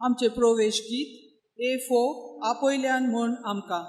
आमचे प्रवेश गीत A4 आपयल्यान म्हण आमकां.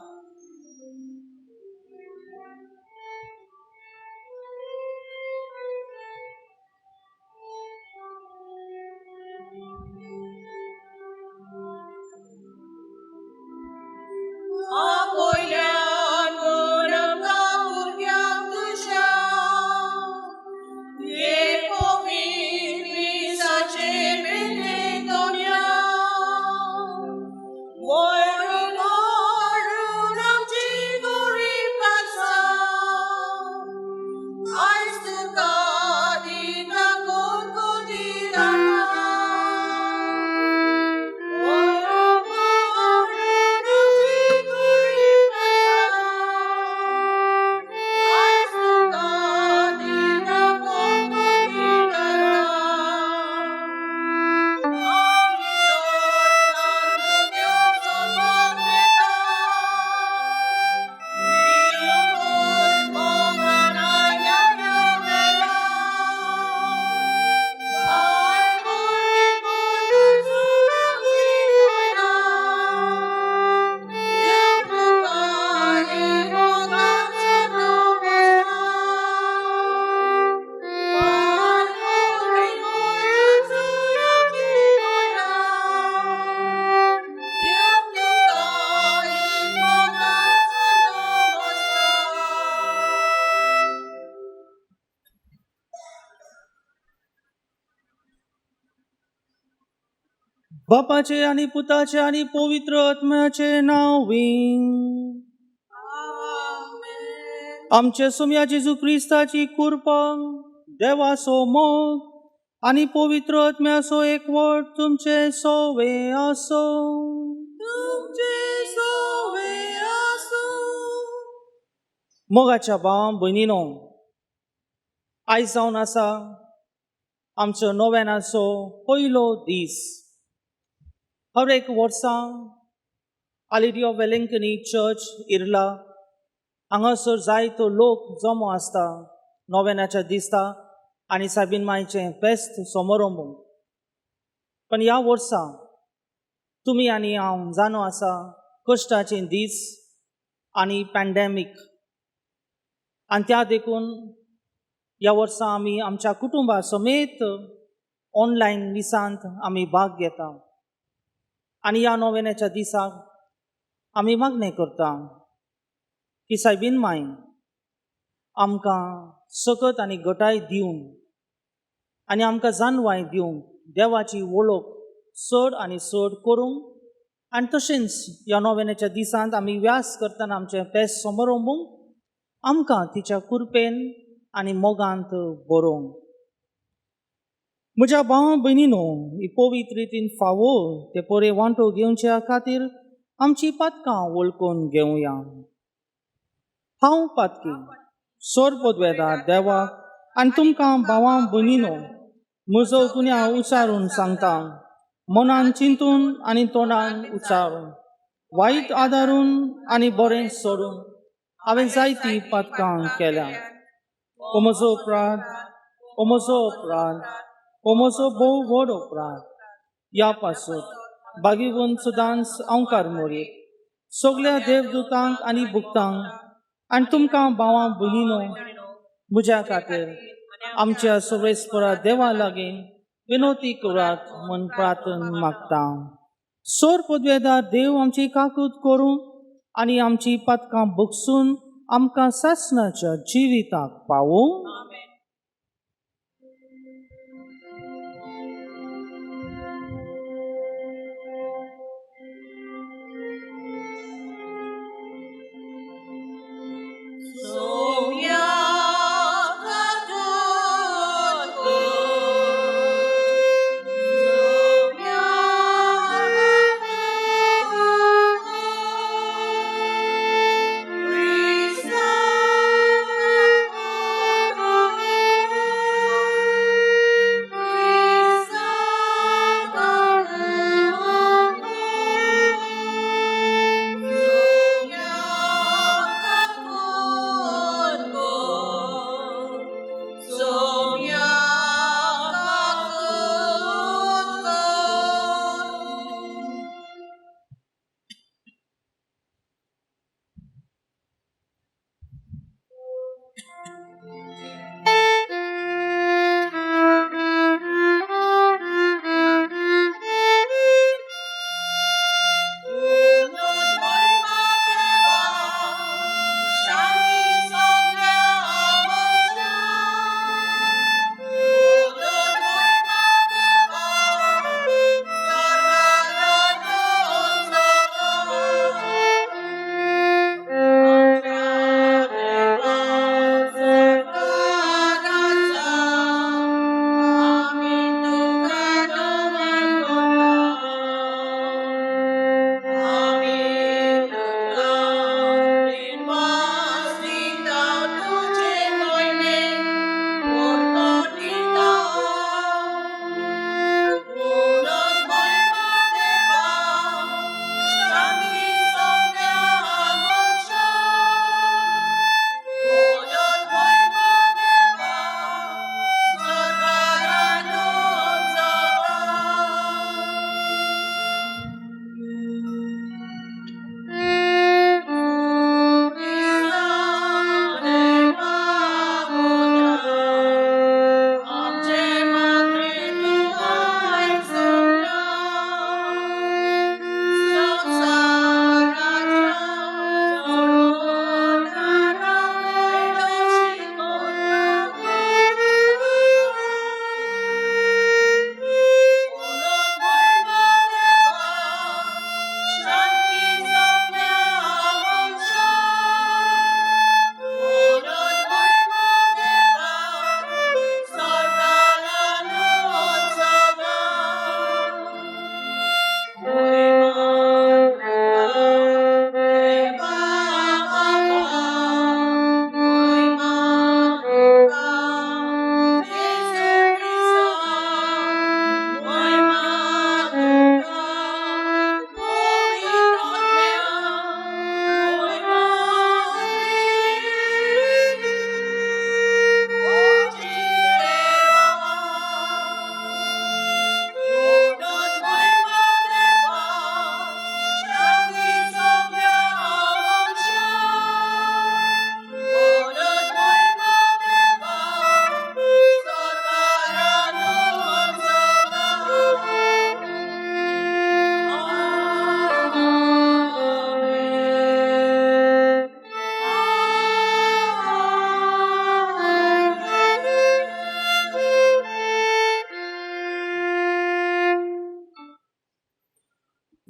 बापाचे आणि पुताचे आणि पवित्र आत्म्याचे नावीं. आमचे सुम्या जेजू क्रिस्ताची कृपा, देवाचो मोग आणि पवित्र आत्म्याचो एकवट तुमचे सोवे आसो. मोगाच्या भाव भयणीनो, आयज जावन आसा आमचो नोवेनाचो पयलो दीस. हर एक वर्सा आलिडी ऑफ वेलिंगटनी चर्च इर्ला हांगासर जायतो लोक जमो आसता नोवेनाच्या दिसा आनी साबीन मायचें फेस्त समारंभ. पण ह्या वर्सा तुमी आनी हांव जाणो आसा कश्टाचे दीस आनी पॅन्डेमीक, आनी त्या देखून ह्या वर्सा आमी आमच्या कुटुंबा समेत ऑनलायन मिसांत आमी भाग घेता. आनी ह्या नोवेनाच्या दिसाक आमी मागणें करता की सायबीन माय आमकां सकत आनी घटाय दिवन आनी आमकां जानवाय दिवंक, देवाची वळख चड आनी चड करूंक, आनी तशेंच ह्या नोवेनाच्या दिसांत आमी व्यास करतना आमचें फेस्त समारंभ आमकां तिच्या कृपेन आनी मोगांत बरोवंक. म्हज्या भावां भयणीनो, ही पवित्र रितीन फावो ते पोरे वांटो घेवच्या खातीर आमची पातकां वळखून घेवया. हांव पातकी सोर पोदवेदार देवाक आनी तुमकां भावां भयणीनो म्हजो गुन्या उच्चारून सांगता, मनान चिंतून आनी तोंडान उच्चारून, वायट आदारून आनी बरें सोडून हांवें जायतीं पातकां केल्या. हो म्हजो अपराध, हो म्हजो अपराध, हो म्हजो भोव व्हड अपराध. ह्या पासून बागीवन सुदांच हांवकार मोरीत सगळ्या देवदूतांक आनी भुक्तांक आनी तुमकां भावां भयणीनो म्हज्या खातीर आमच्या सर्वेस्परा देवा लागीं विनोती करात म्हूण प्रार्थना मागता. सोर पदवेदार देव आमची काकूट करूं आनी आमची पातकां भोगसून आमकां सासणाच्या जिविताक पावूं.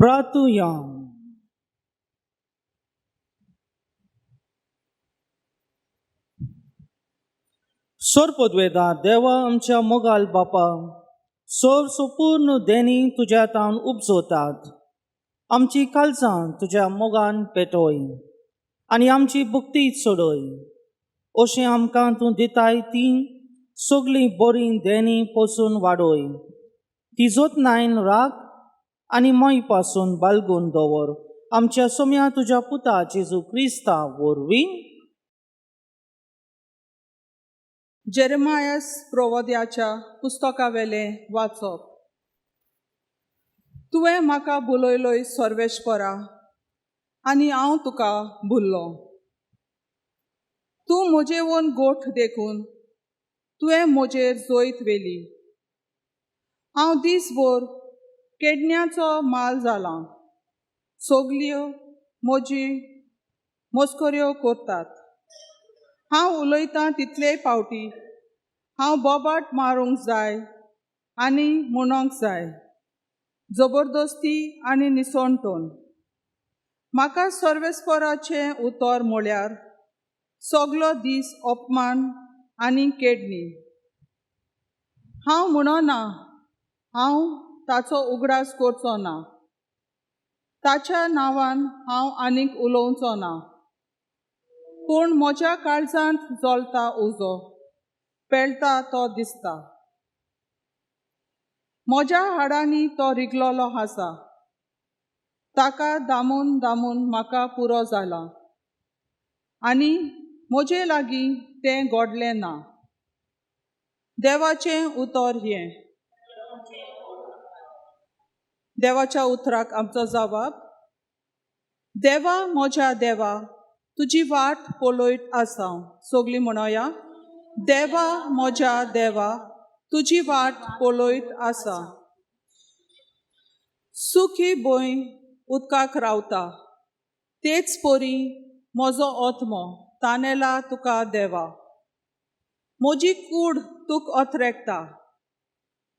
प्रार्थुया. सोरपोद्वेदार देवा आमच्या मोगाल बापा, सोर संपूर्ण देणी तुज्या तावन उपजोतात. आमची काळजां तुज्या मोगान पेटोय आनी आमची भक्ती सोडय. अशें आमकां तूं दिताय ती सगळीं बरी देणी पसून वाडोय. ती जोतनायन राख आनी मय पासून बालगून दवर. आमच्या सोम्या तुज्या पुता जेजू क्रिस्ता वरवीं. जेरेमायास प्रोवद्याच्या पुस्तकावेले वाचप. तुवें म्हाका बुलयलोय सर्वेश्वरा, आनी हांव तुका भुल्लो. तूं म्हजेवन गोठ देखून तुवें म्हजेर जोयत वेली. हांव दिसभर केडण्याचो माल जालां. सगल्यो म्हजी मस्कऱ्यो करतात. हांव उलयतां तितलेय फावटी हांव बोबाट मारूंक जाय आनी म्हणोंक जाय, जबरदस्ती आनी निसणटोन. म्हाका सर्वेस्पराचें उतर म्हळ्यार सगलो दीस अपमान आनी केडणी. हांव म्हणना हांव ताचो उगडास करचो ना. ताच्या नांवान हांव आनीक उलोवचो ना. पूण म्हज्या काळजांत जळटा उजो, पेळटा तो दिसता. म्हज्या हाडांनी तो रिगलोलो आसा. ताका दामून दामून म्हाका पुरो जाला, आनी म्हजे लागीं तें घडलें ना. देवाचें उतर हें. देवाच्या उतराक आमचो जबाब. देवा म्हज्या देवा, तुजी वाट पळयत आसा. सगळीं म्हणया, देवा म्हज्या देवा, तुजी वाट पळयत आसा. सुखी भंय उदकाक रावता, तेच परी म्हजो आत्मो तानेला तुका देवा. म्हजी कूड तुक ओथरेकता.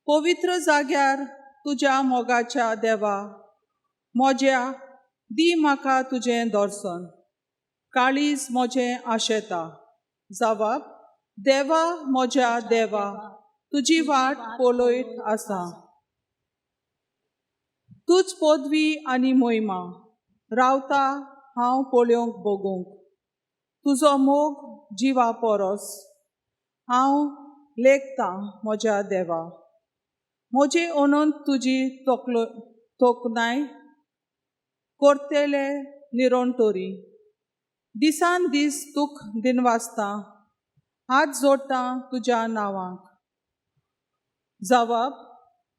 पवित्र जाग्यार तुज्या मोगाच्या देवा म्हज्या दी म्हाका तुजें दर्शन. काळीज म्हजें आशेता. जबाब. देवा म्हज्या देवा, तुजी वाट पळयत आसा. तुज पदवी आनी मोहिमा रावता हांव पळोवंक बगूंक. तुजो मोग जिवा परस हांव लेखतां म्हज्या देवा. म्हजे अनंत तुजी तोखणाय करतेले निरंतरी. दिसान दीस तुक दिनवासता, हात जोडटां तुज्या नांवाक. जबाब.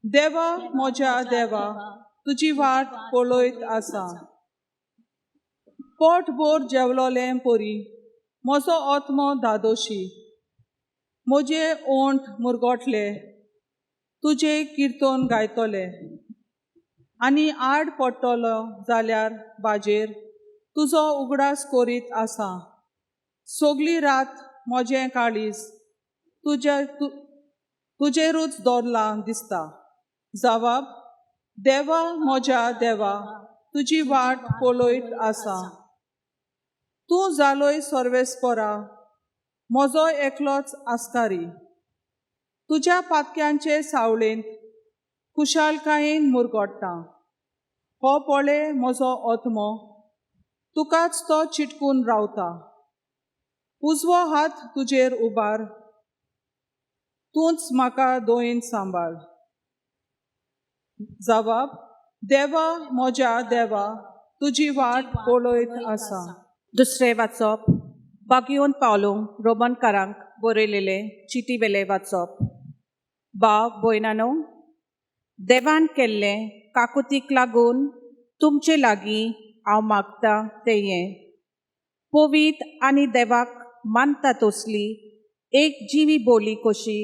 देवा म्हज्या देवा, तुजी वाट पळयत आसा. पोटभर जेवलोलें परी म्हजो आत्मो धादोशी. म्हजे ओंठ मुरगोटले तुजें किर्तन गायतले. आनी आड पडटलो जाल्यार बाजेर तुजो उगडास करीत आसा. सगळी रात म्हजें काळीज तुजेरूच दवरलां दिसता. जबाब. देवा म्हज्या देवा, तुजी वाट पळयत आसा. तूं जालोय सर्वेस्परा, म्हजो एकलोच आस्कारी. तुज्या पातक्यांचे सावळेंत खुशालकायेन मुरगोडटा. हो पळे म्हजो आत्मो तुकाच तो चिटकून रावता. उजवो हात तुजेर उबार, तूंच म्हाका दोयेन सांबाळ. जबाब. देवा म्हज्या देवा, तुजी वाट पळयत आसा. दुसरें वाचप. बागयोन पावलो रोमनकारांक बरयलेले चिटीवेले वाचप. भाव भयणानो, देवान केल्लें काकुतीक लागून तुमचे लागीं हांव मागतां तें हें. पवीत आनी देवाक मानता तसली एक जिवी बोली कशी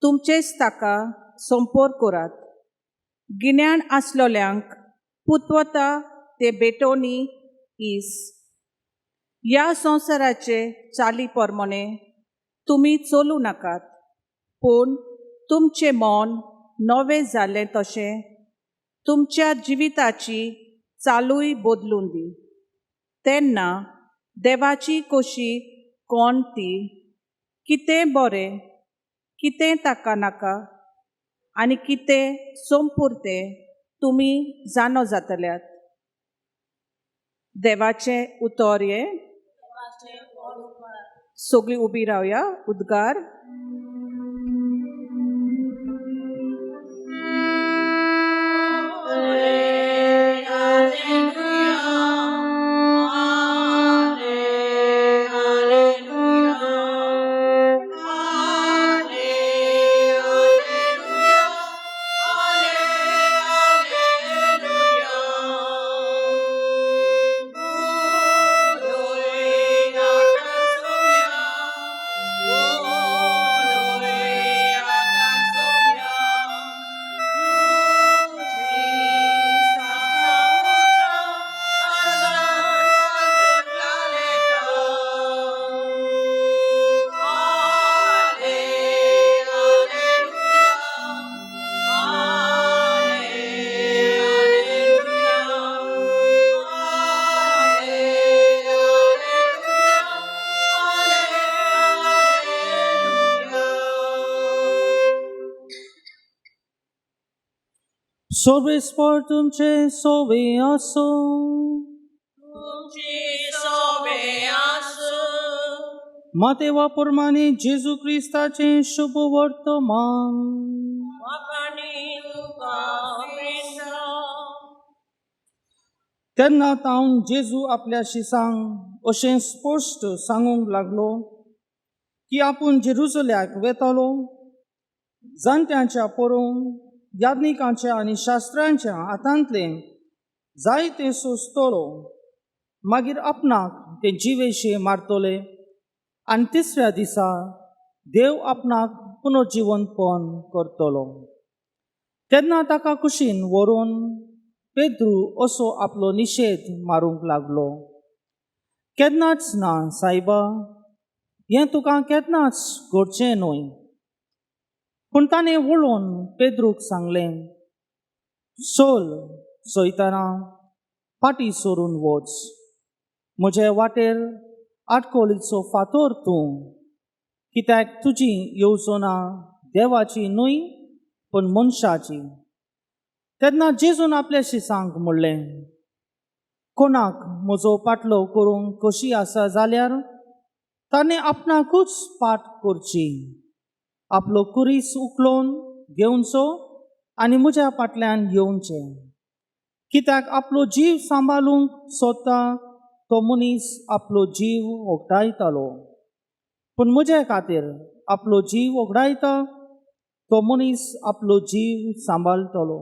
तुमचेच ताका संपोर करात. गिन्यान आसलोल्यांक पुतवता ते बेटोनी इस. ह्या संवसाराचे चाली प्रमाणे तुमी चलूं नाकात, पूण तुमचें मन नवें जालें तशें तुमच्या जिविताची चालूय बदलून दी. तेन्ना देवाची कोशी कोण ती, कितें बरें, कितें ताका नाका आनी कितें संपुर्तें तुमी जाणो जातल्यात. देवाचें उतर हे. सगळीं उबी रावया. उद्गार. सर्वेस्पर तुमचे सोवे असो. मातेवा प्रमाणे जेजू क्रिस्ताचे शुभ वर्तमान. तेन्ना तावन जेजू आपल्या शिसांक अशें स्पश्ट सांगूंक लागलो की आपूण जेरुसल्याक वेतलो, जाणट्यांच्या परोवंक याज्ञिकांच्या आनी शास्त्रांच्या हातांतले जायते सोंसतलो, मागीर आपणाक ते जिवेशे मारतले आनी तिसऱ्या दिसा देव आपणाक पुनर्जिवंतपण करतलो. तेन्ना ताका कुशीन व्हरून पेद्रू असो आपलो निशेध मारूंक लागलो. केन्नाच ना सायबा, हें तुका केन्नाच घडचें न्हय. पूण ताणें वळोवन पेद्रूक सांगलें, चल सैताना, फाटीं सरून वच. म्हजे वाटेर आडकोलीचो फातर तूं, कित्याक तुजी येवजोना देवाची न्हय पण मनशाची. तेन्ना जेजून आपल्या शिसांक म्हणलें, कोणाक म्हजो पाटलो करूंक कशी आसा जाल्यार ताणें आपणाकूच पाट करची, आपलो कुरीस उखलून घेवचो आनी म्हज्या फाटल्यान येवचें. कित्याक आपलो जीव सांबाळूंक सोदता तो मनीस आपलो जीव वगडायतालो, पूण म्हजे खातीर आपलो जीव वगडायता तो मनीस आपलो जीव सांबाळटलो.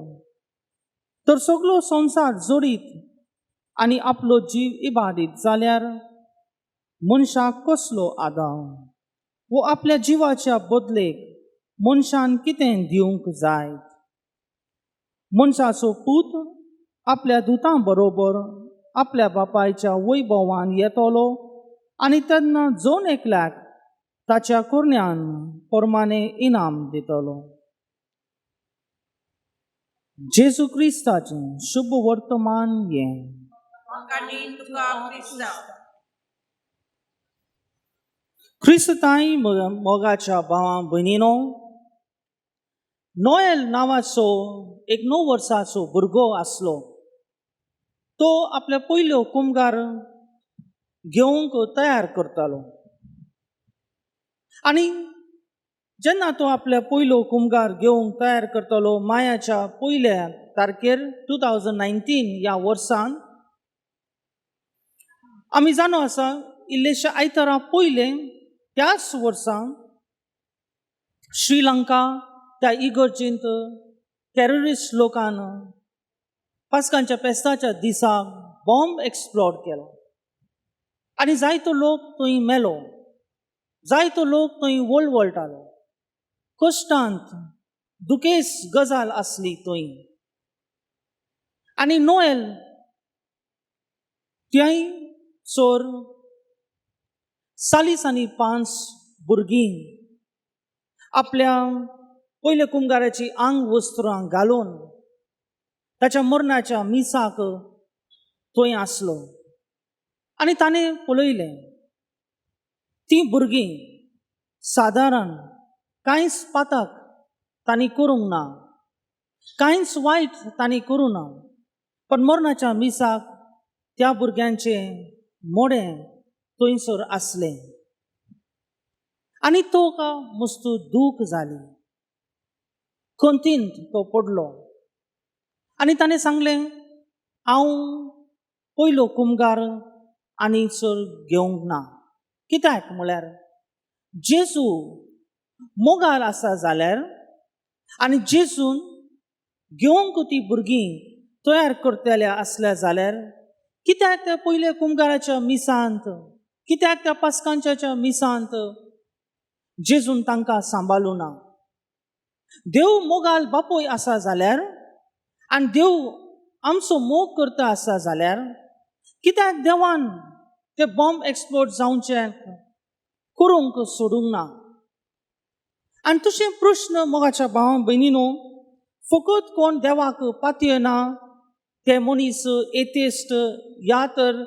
तर सगळो संवसार जोडीत आनी आपलो जीव इबाडीत जाल्यार मनशाक कसलो आदार? वो आपल्या जिवाच्या बदलेक मनशान कितें दिवंक जाय? मनशाचो पूत आपल्या दुतां बरोबर आपल्या बापायच्या वैभवान येतलो आनी तेन्ना जोन एकल्याक ताच्या कुरण्यान प्रमाणे इनाम दितलो. जेजू क्रिस्ताचें शुभ वर्तमान हें. क्रिस्तांय मोगाच्या भावां भयणीनो, नोएल नांवाचो एक 9 वर्साचो भुरगो आसलो. तो आपल्या पयल्यो कुमगार घेवंक तयार करतालो आनी जेन्ना तो आपल्या पयलो कुमगार घेवंक तयार करतालो, मायाच्या पयल्या तारखेर 2019 ह्या वर्सान, आमी जाणो आसा इल्लेशे आयतारा पयले त्याच वर्सा श्रीलंका त्या इगर्जेंत टेररिस्ट लोकान पास्कांच्या पेस्ताच्या दिसाक बॉम्ब एक्सप्लोड केलो आनी जायतो लोक थंय मेलो, जायतो लोक थंय वळवळटालो. कश्टांत दुखेस्त गजाल आसली थंय. आनी नोएल त्याय चोर 40 आनी 5 भुरगीं आपल्या पयल्या कुमगाराची आंग वस्त्रां घालून ताच्या मरणाच्या मिसाक थंय आसलो आनी ताणें पळयलें ती भुरगीं सादारण कांयच पातक तांणी करूंक ना, कांयच वायट तांणी करूं ना, पण मरणाच्या मिसाक त्या भुरग्यांचें मोडें थंयसर आसलें आनी तो मस्त दूख जाली, खंतींत तो पडलो आनी ताणें सांगलें हांव पयलो कुमगार आनी चड घेवंक ना. कित्याक म्हळ्यार जेजू मोगाल आसा जाल्यार आनी जेजून घेवंक ती भुरगीं तयार करतले आसल्या जाल्यार कित्याक त्या पयल्या कुमगाराच्या मिसांत, कित्याक त्या पास्कांच्या मिसांत जेजून तांकां सांबाळूं ना. देव मोगाल बापूय आसा जाल्यार आनी देव आमचो मोग करता आसा जाल्यार कित्याक देवान ते बॉम्ब एक्सप्लोड जावचे करूंक सोडूंक ना. आनी तशें प्रश्न मोगाच्या भावा भयणीनो फकत कोण देवाक पातयना ते मनीस एथेस्ट या तर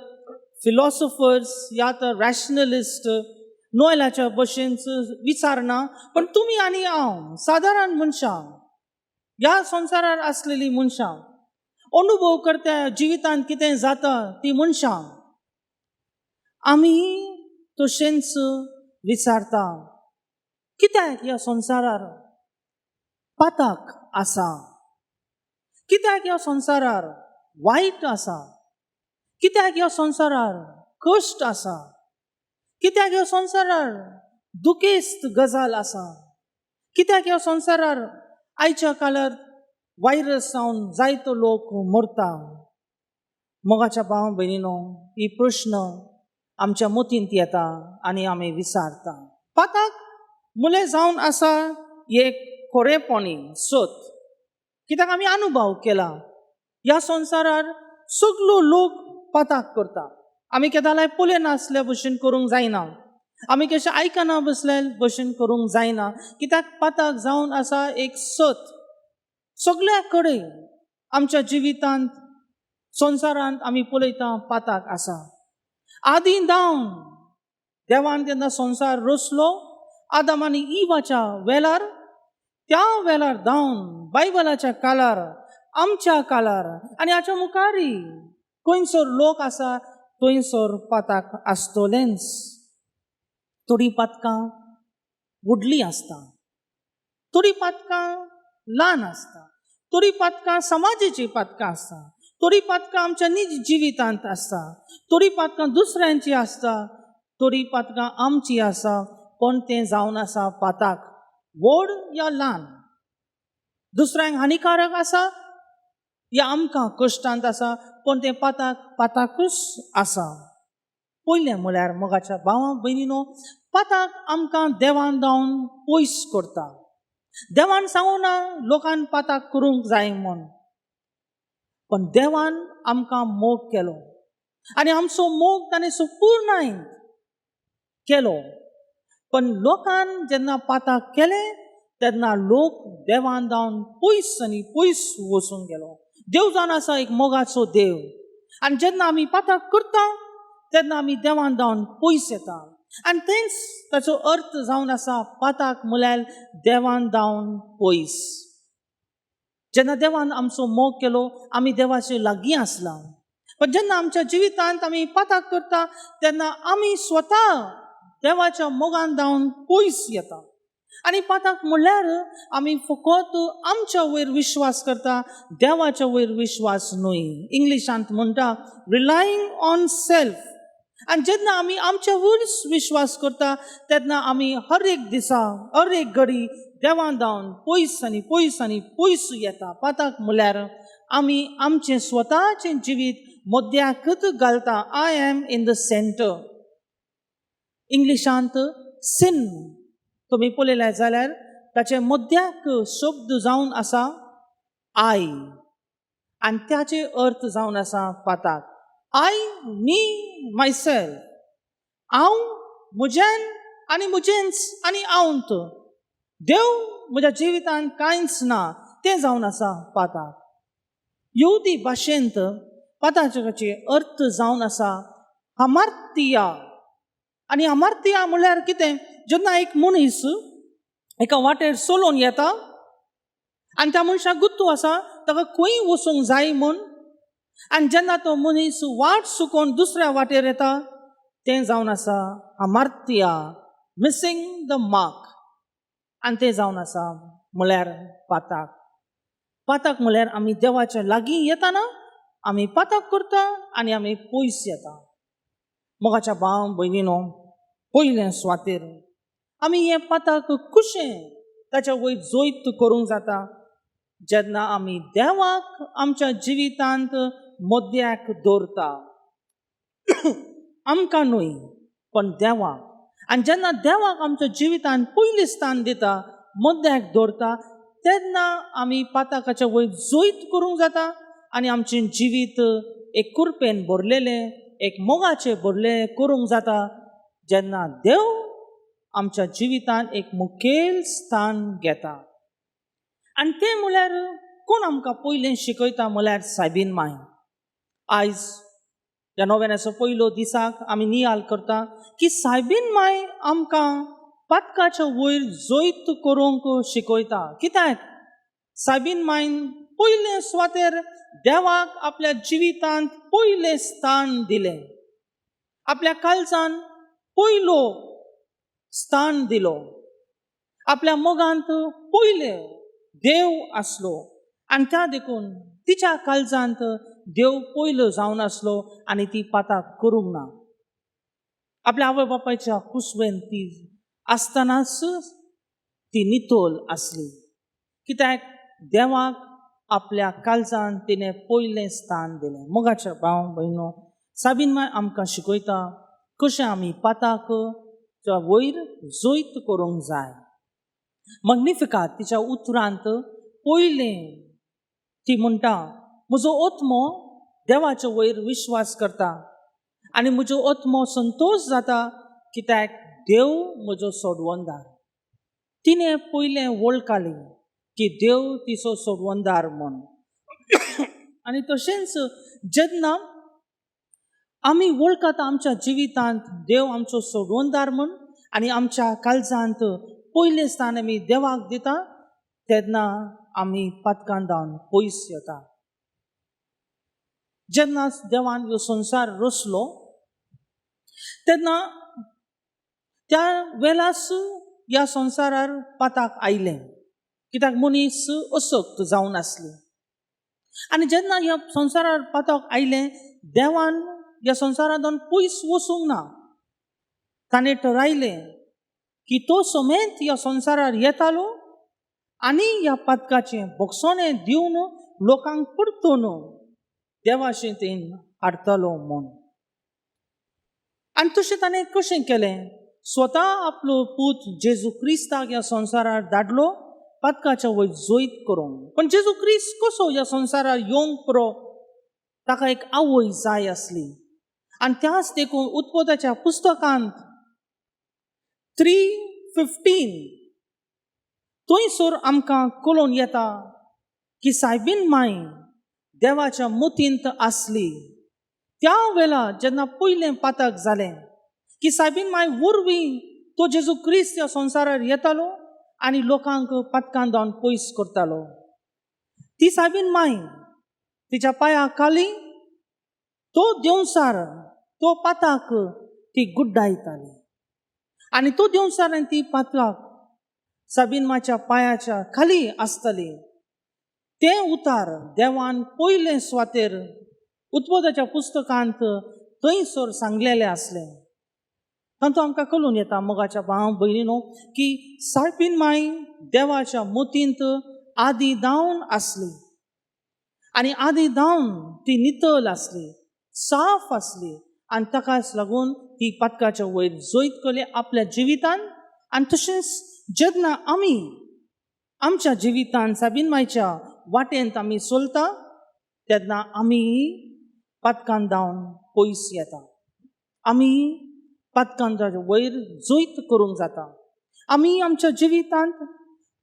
फिलॉसॉफर्स या तर रॅशनलिस्ट नोयलाच्या भशेन विचारना, पण तुमी आनी हांव सादारण मनशां ह्या संवसारार आसलेलीं मनशां अनुभव करता जिवितांत कितें जाता ती मनशां आमी तशेंच विचारता कित्याक ह्या संवसारार पातक आसा, कित्याक ह्या संवसारार वायट आसा, कित्याक ह्या संवसारार कश्ट आसा, कित्याक ह्या संवसारार दुखेस्त गजाल आसा, कित्याक ह्या संवसारार आयच्या काळार वायरस जावन जायतो लोक मरता. मोगाच्या भावा भयणीनो ही प्रश्न आमच्या मतींत येता आनी आमी विचारता. पातक मुले जावन आसा एक खरेपणी सत, कित्याक आमी अनुभव केला ह्या संवसारार सगलो लोक पातक करता. आमी केदांय पळय नासल्या भशेन करूंक जायना, आमी कशें आयकना बसल्या भशेन करूंक जायना, कित्याक पातक जावन आसा एक सत. सगळ्या कडेन आमच्या जिवितांत संवसारांत आमी पळयता पातक आसा. आदी जावन देवान जेन्ना संवसार रचलो आदम आनी इवाच्या वेळार, त्या वेळार जावन बायबलाच्या काळार, आमच्या काळार आनी हाच्या मुखारी खंयसर लोक आसा थंयसर पातक आसतलेंच. थोडीं पातकां व्हडलीं आसता, थोडीं पातकां ल्हान आसता, थोडीं पातकां समाजाचीं पातकां आसता, थोडीं पातकां आमच्या निज जिवितांत आसता, थोडीं पातकां दुसऱ्यांची आसता, थोडीं पातकां आमची आसा. पण तें जावन आसा पातक व्हड या ल्हान, दुसऱ्यांक हानिकारक आसा या आमकां कश्टांत आसा, पण तें पातक पातकूच आसा. पयलें म्हळ्यार मोगाच्या भावा भयणीनो पातक आमकां देवान जावन पयस करता. देवान सांगूना लोकांन पातक करूंक जाय म्हूण, पण देवान आमकां मोग केलो आनी आमचो मोग ताणें संपूर्णायन केलो. पण लोकान जेन्ना पातक केलें तेन्ना लोक देवान जावन पयस आनी पयस वचून गेलो. देव जावन आसा एक मोगाचो देव आनी जेन्ना आमी पातक करता तेन्ना आमी देवान जावन पयस येता. आनी तेंच ताचो अर्थ जावन आसा पातक म्हळ्यार देवान जावन पयस. जेन्ना देवान आमचो मोग केलो आमी देवाचे लागीं आसला, पण जेन्ना आमच्या जिवितांत आमी पातक करता तेन्ना आमी स्वता देवाच्या मोगान जावन पयस येता. आनी पातक म्हणल्यार आमी फकत आमच्या वयर विश्वास करता, देवाच्या वयर विश्वास न्हय. इंग्लिशांत म्हणटा रिलायींग ऑन सेल्फ. आनी जेन्ना आमी आमच्या वयर विश्वास करता तेन्ना आमी हर एक दिसा हर एक घडी देवान जावन पयस आनी पयस आनी पयस येता. पातक म्हळ्यार आमी आमचें स्वताचें जिवीत मद्याकच घालता. I am in the center. इंग्लिशांत सिन तुमी पळयलें जाल्यार ताचे मद्याक शब्द जावन आसा आय आनी त्याचे अर्थ जावन आसा पातक. आय मी मायसेल्फ, हांव म्हजें आनी म्हजेंच आनी हांवत, देव म्हज्या जिवितांत कांयच ना, तें जावन आसा पातक. येवदी भाशेंत पदाचे अर्थ जावन आसा अमार्तिया. आनी अमार्तिया म्हळ्यार कितें? जेन्ना एक मनीस एका वाटेर चलोवन येता आनी त्या मनशाक गुत्तू आसा ताका खंय वचूंक जाय म्हूण, आनी जेन्ना तो मनीस वाट चुकोवन दुसऱ्या वाटेर येता तें जावन आसा अमार्तिया, मिसींग द मार्क. आनी तें जावन आसा म्हळ्यार पाताक. पाताक म्हळ्यार आमी देवाच्या लागीं येताना आमी पाताक करता आनी आमी पयस येता. मोगाच्या भाव भयणीनो, पयले सुवातेर आमी हें पाताक कुशें ताच्या वयर जोयत करूंक जाता जेन्ना आमी देवाक आमच्या जिवितांत मद्याक दवरता. आमकां न्हय पण देवाक. आनी जेन्ना देवाक आमच्या जिवितांत पयलें स्थान दिता, मद्याक दवरता, तेन्ना आमी पाताकाच्या वयर जोयत करूंक जाता आनी आमचें जिवीत एक कुरपेन भरलेलें, एक मोगाचें भरलें करूंक जाता जेन्ना देव आमच्या जिवितांत एक मुखेल स्थान घेता. आनी तें म्हळ्यार कोण आमकां पयलें शिकयता म्हळ्यार सायबीन माय. आयज ह्या नोवेनाचो पयलो दिसाक आमी नियाल करता की सायबीन माय आमकां पातकाच्या वयर जोयत करूंक शिकयता. कित्याक? सायबीन मायन पयले सुवातेर देवाक आपल्या जिवितांत पयलें स्थान दिलें. आपल्या काळजांत पयलो स्थान दिलो. आपल्या मोगांत पयले देव आसलो आनी त्या देखून तिच्या काळजांत देव पयलो जावन आसलो आनी ती पाताक करूंक ना. आपल्या आवय बापायच्या कुसवेन ती आसतनाच ती नितोल आसली. कित्याक? देवाक आपल्या काळजांत तिणें पयलें स्थान दिलें. मोगाच्या भाव भयणो, सायबीन माय आमकां शिकयता कशें आमी पाताक वयर जोयत करूंक जाय. मग्निफिकात तिच्या उतरांत पयलें ती म्हणटा, म्हजो आत्मो देवाचे वयर विश्वास करता आनी म्हजो आत्मो संतोश जाता कित्याक देव म्हजो सोडवणदार. तिणें पयलें वळखली की देव तिचो सोडवणदार म्हूण. आनी तशेंच जेन्ना आमी वळखता आमच्या जिवितांत देव आमचो सोडवणदार म्हूण आनी आमच्या काळजांत पयलें स्थान आमी देवाक दिता, तेन्ना आमी पातकान जावन पयस येता. जेन्ना देवान ह्यो संवसार रचलो तेन्ना त्या वेळास ह्या संवसारार पाताक आयलें. कित्याक मनीस असक्त जावन आसली. आनी जेन्ना ह्या संवसारार पाताक आयलें, देवान ह्या संवसारांतून पयस वचूंक ना. ताणें ठरयलें की तो समेत ह्या संवसारार येतालो आनी ह्या पातकाचें भोगसोणें दिवन लोकांक परतून देवाचें तें हाडटलो म्हूण. आनी तशें ताणें कशें केलें? स्वता आपलो पूत जेजू क्रिस्ताक ह्या संवसारार धाडलो पातकाच्या वयर जोयत करूंक. पण जेजू क्रिस्त कसो ह्या संवसारार येवंक पुरो? ताका एक आवय जाय आसली. आनी त्याच देखून उत्पदाच्या पुस्तकांत 3:15 थंयसर आमकां कळून येता की सायबीन माय देवाच्या मुतींत आसली. त्या वेळा जेन्ना पयलें पातक जालें की सायबीन माय वरवीं तो जेजू क्रिस्त ह्या संवसारार येतालो आनी लोकांक पातकान जावन पयस करतालो. ती सायबीन माय तिच्या पांया खाली तो देंवसार, तो पाताक ती गुड्डायताली. आनी तो देंवसार आनी ती पातकाक सायबीन मायच्या पांयाच्या खाली आसतली. तें उतार देवान पयलें सुवातेर उत्पदाच्या पुस्तकांत थंयसर सांगलेलें आसलें. तातूंत आमकां कळून येता मोगाच्या भाव भयणीनो की सायबीन माय देवाच्या मुतींत आदी दावन आसली. आनी आदी दावन ती नितळ आसली, साफ आसली. आनी ताकाच लागून ती पातकाच्या वयर जोयत केली आपल्या जिवितांत. आनी तशेंच जेन्ना आमी आमच्या जिवितांत सायबीन मायच्या वाटेंत आमी चलता तेन्ना आमी पातकान जावन पयस येता. आमी पातकान वयर जोयत करूंक जाता. आमी आमच्या जिवितांत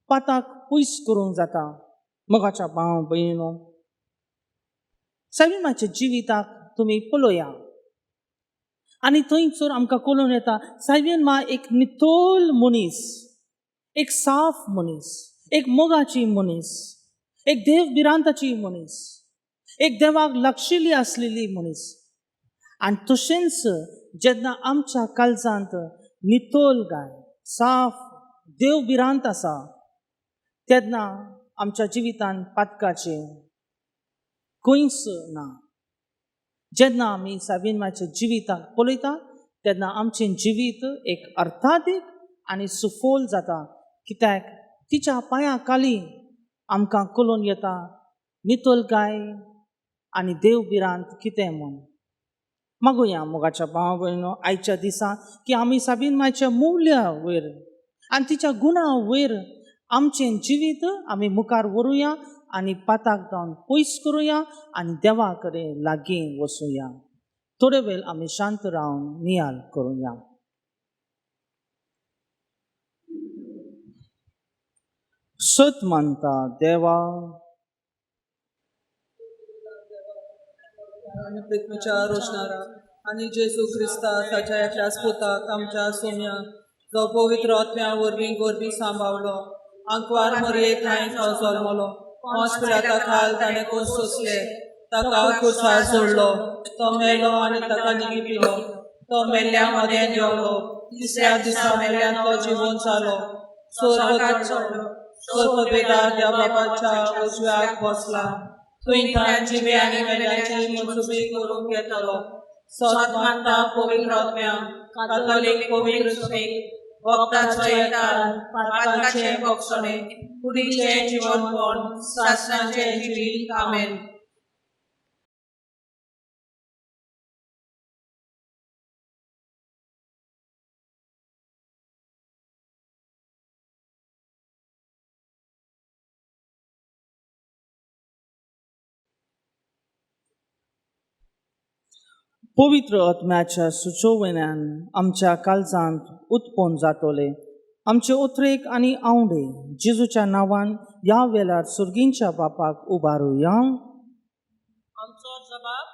पाताक पयस करूंक जाता. मोगाच्या भाव भयणीनो, सायबीमाच्या जिविताक तुम्ही पळोवया आनी थंयसर आमकां कळून येता सायबीमा एक नितोल मनीस, एक साफ मनीस, एक मोगाची मनीस, एक देवभिरांताची मनीस, एक देवाक लागशिल्ली आसलेली मनीस. आनी तशेंच जेन्ना आमच्या काळजांत नितोलगाय, साफ, देवभिरांत आसा तेन्ना आमच्या जिवितांत पातकाचे खंयच ना. जेन्ना आमी सायबीमाच्या जिविताक पळयता तेन्ना आमचें जिवीत एक अर्थादीक आनी सुफोल जाता, कित्याक तिच्या पांया खाली आमकां कळून येता नितोलगाय आनी देवभिरांत कितें म्हूण. मागुया मोगाच्या भावा भयणो आयच्या दिसा की आमी सायबीमाच्या मौल्या वयर आनी तिच्या गुणां वयर आमचें जिवीत आमी मुखार व्हरूया आनी पाताक जावन पयस करुया आनी देवा कडेन लागीं वचुया. थोडे वेळ आमी शांत रावन नियाल करुया. सत मानता देवा आनी पृथ्वीच्या रोशनारा आनी जेजू क्रिस्ता ताच्या एकल्या पुताक आमच्या सोम्या जो पवित्र आत्म्या वरवीं गोरबी सांबाळलो, आंकवार मरयेक न्हंयेक तो जल्मलो, पोंच पिलाता खाल ताणें कोस सोंसले, ताका खुर्सार जोडलो, तो मेलो आनी ताका निगिपिलो, तो मेल्ल्या मदें देंवलो, तिसऱ्या दिसा मेल्ल्यान तो जिवून जालो, स्वर्गांत चडलो, स्वर्गवेदार देवा बापाच्या उजव्याक बसला, थंय ताणें जिवे आनी मेल्यांची मनसुबी करूंक येतलो. सत मानता पवित्र आत्म्या, कातोलीक पवित्र सुबेक, भक्तांचो येतात, पातकाचे भक्षणे, कुडीचें जीवनपण, सासणाचें जिवीत. आमेन. पवित्र आत्म्याच्या सुचोवण्यान आमच्या काळजांत उत्पन्न जातोले. आमचे ओथरेक आनी आवडे जेजूच्या नांवान ह्या वेळार सुर्गींच्या बापाक उबारुया. आमचो जबाब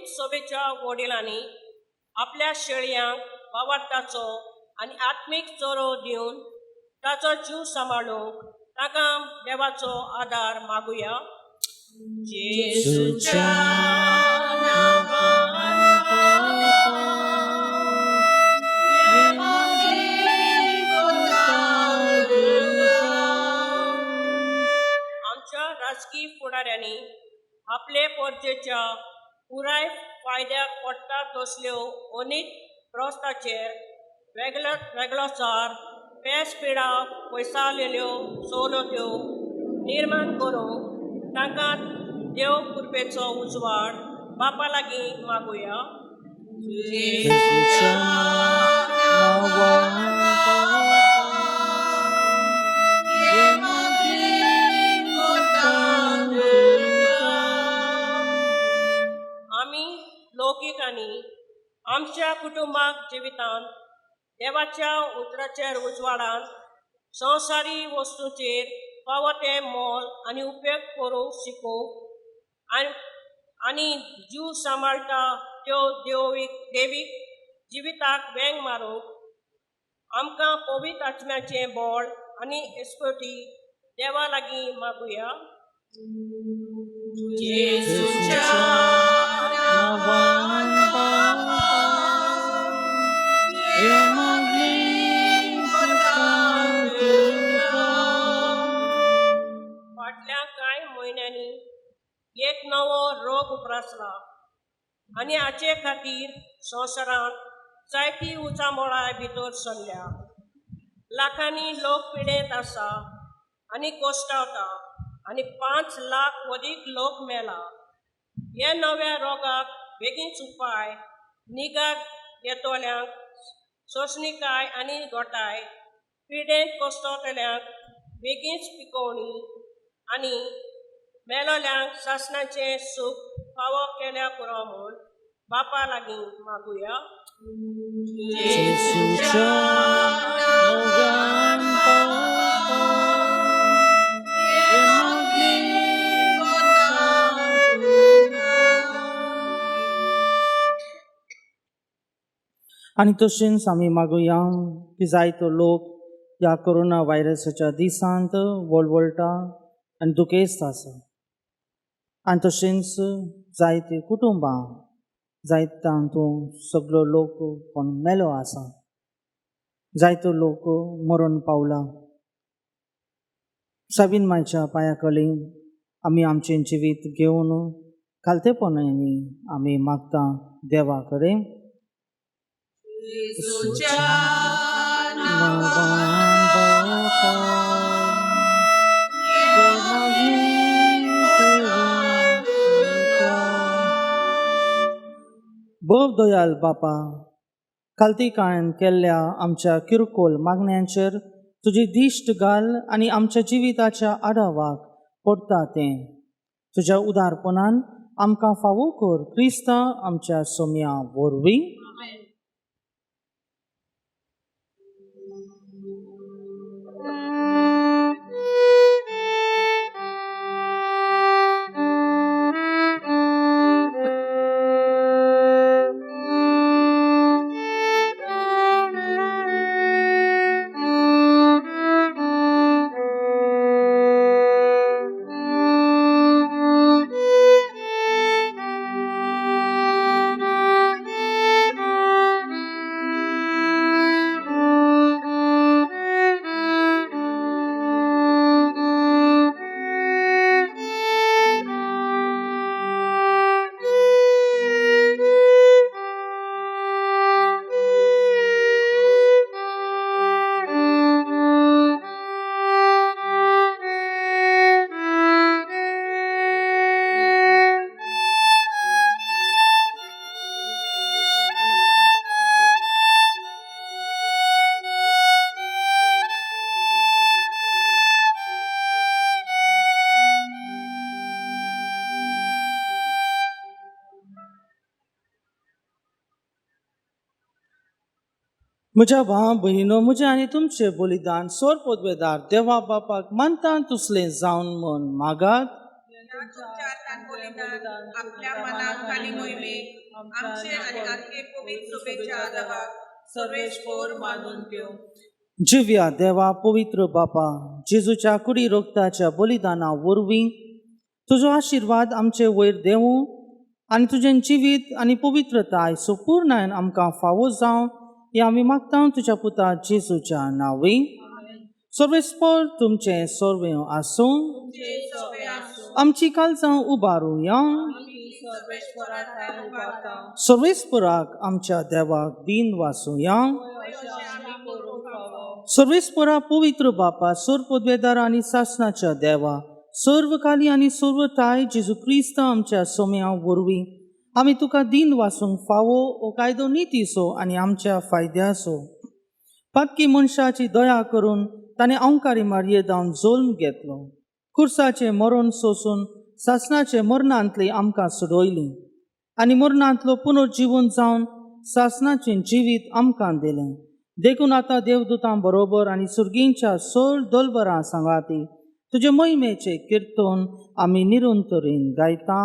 सोबेच्या वडिलांनी आपल्या शेळयांक वावरताचो आनी आत्मीक चोरो दिवन ताचो जीव सांबाळूंक ताका देवाचो आदार मागुया. जेजूच्या आमच्या राजकीय फुडाऱ्यांनी आपले परजेच्या पुराय फायद्याक पडटा तसल्यो अनेक प्रस्ताचेर वेगळोचार, पेसपिडा, पयसालेल्यो सवलत्यो निर्माण करूंक तांकां देव कृपेचो उजवाड बापा लागीं मागुया. लौकीक आनी आमच्या कुटुंबाक जिवितांत देवाच्या उतराचेर उजवाडांत संवसारी वस्तूंचेर फावो तें मोल आनी उपेग करूंक शिकोवंक आनी जीव सांबाळटा त्यो देवीक जिविताक वेंग मारूंक आमकां पवित्र आत्म्याचें बळ आनी इस्फुर्ती देवा लागीं मागुया. फाटल्या कांय म्हयन्यांनी एक नवो रोग उप्रासला आनी हाचे खातीर संवसारांत जायती उचामोळां भितर सरल्या. लाखांनी लोक पिडेंत आसा आनी कोश्टावता आनी 5 लाख अदीक लोक मेला. ह्या नव्या रोगाक बेगीनच उपाय, निगा घेतोल्यांक सोंसणीकाय आनी घोटाय, पिडेंत कोसतोतल्यांक बेगीनच पिकोवणी आनी मेलोल्यांक सासणाचें सूख फावो केल्या पुरो म्हूण बापा लागीं मागुया. येशूच्या नव्यान पावता, ये मागणी आनी तशेंच आमी मागुया की जायतो लोक ह्या कोरोना व्हायरसाच्या दिसांत वळवळटा आनी दुखेस्त आसा. आनी तशेंच जायते कुटुंबां जायते तातूंत सगळो लोक कोण मेलो आसा, जायतो लोक मरण पावला. साबीन मायच्या पांया कडेन आमी आमचें जिवीत घेवन खालतेपणांनी आमी मागता देवा कडेन. भोव दयाल बापा, खालती काळान केल्ल्या आमच्या किरकोळ मागण्यांचेर तुजी दिश्ट घाल आनी आमच्या जिविताच्या आडावाक पडटा तें तुज्या उदारपणान आमकां फावो कर. क्रिस्ता आमच्या सोम्या वरवीं. म्हज्या भाव भयणीनो, म्हजें आनी तुमचें बलिदान सोर पदवेदार देवा बापाक मानता तुसलें जावन म्हण मागात. आपल्या मनाक आनी मोहिमेक आमचे आनी आख्खे पवित्र सभेच्या आदाराक सर्वेस्पोर मानून घेवं. जिव्या देवा पवित्र बापा, जेजूच्या कुडी रोगताच्या बलिदाना वरवीं तुजो आशिर्वाद आमचे वयर देवूं आनी तुजें जिवीत आनी पवित्रताय संपूर्णायन आमकां फावो जावं हें आमी मागता तुज्या पुता जेजूच्या नांवीं. सर्वेस्पर तुमचें सोर्वें आसूं. आमची काळजां उबारुया. सर्वेस्पराक आमच्या देवाक दिन वासुया. सर्वेस्परा पवित्र बापा, सोर पदवेदार आनी सासणाच्या देवा, सर्वकाली आनी सर्वताय जेजू क्रिस्त आमच्या सोम्या वरवीं आमी तुका दिन वासूंक फावो ओ कायदो नितीसो आनी आमच्या फायद्याचो. पातकी मनशाची दया करून ताणें अवंकारी मर्यादावन जल्म घेतलो. खुर्साचें मरण सोसून सासणाचे मरणांतली आमकां सोडयली आनी मरणांतलो पुनर्जीवन जावन सासणाचें जिवीत आमकां दिलें. देखून आतां देवदूतां बरोबर आनी सुर्गींच्या सर दोलबरां सांगाती तुजे महिमेचें किर्तन आमी निरंतरीन गायता.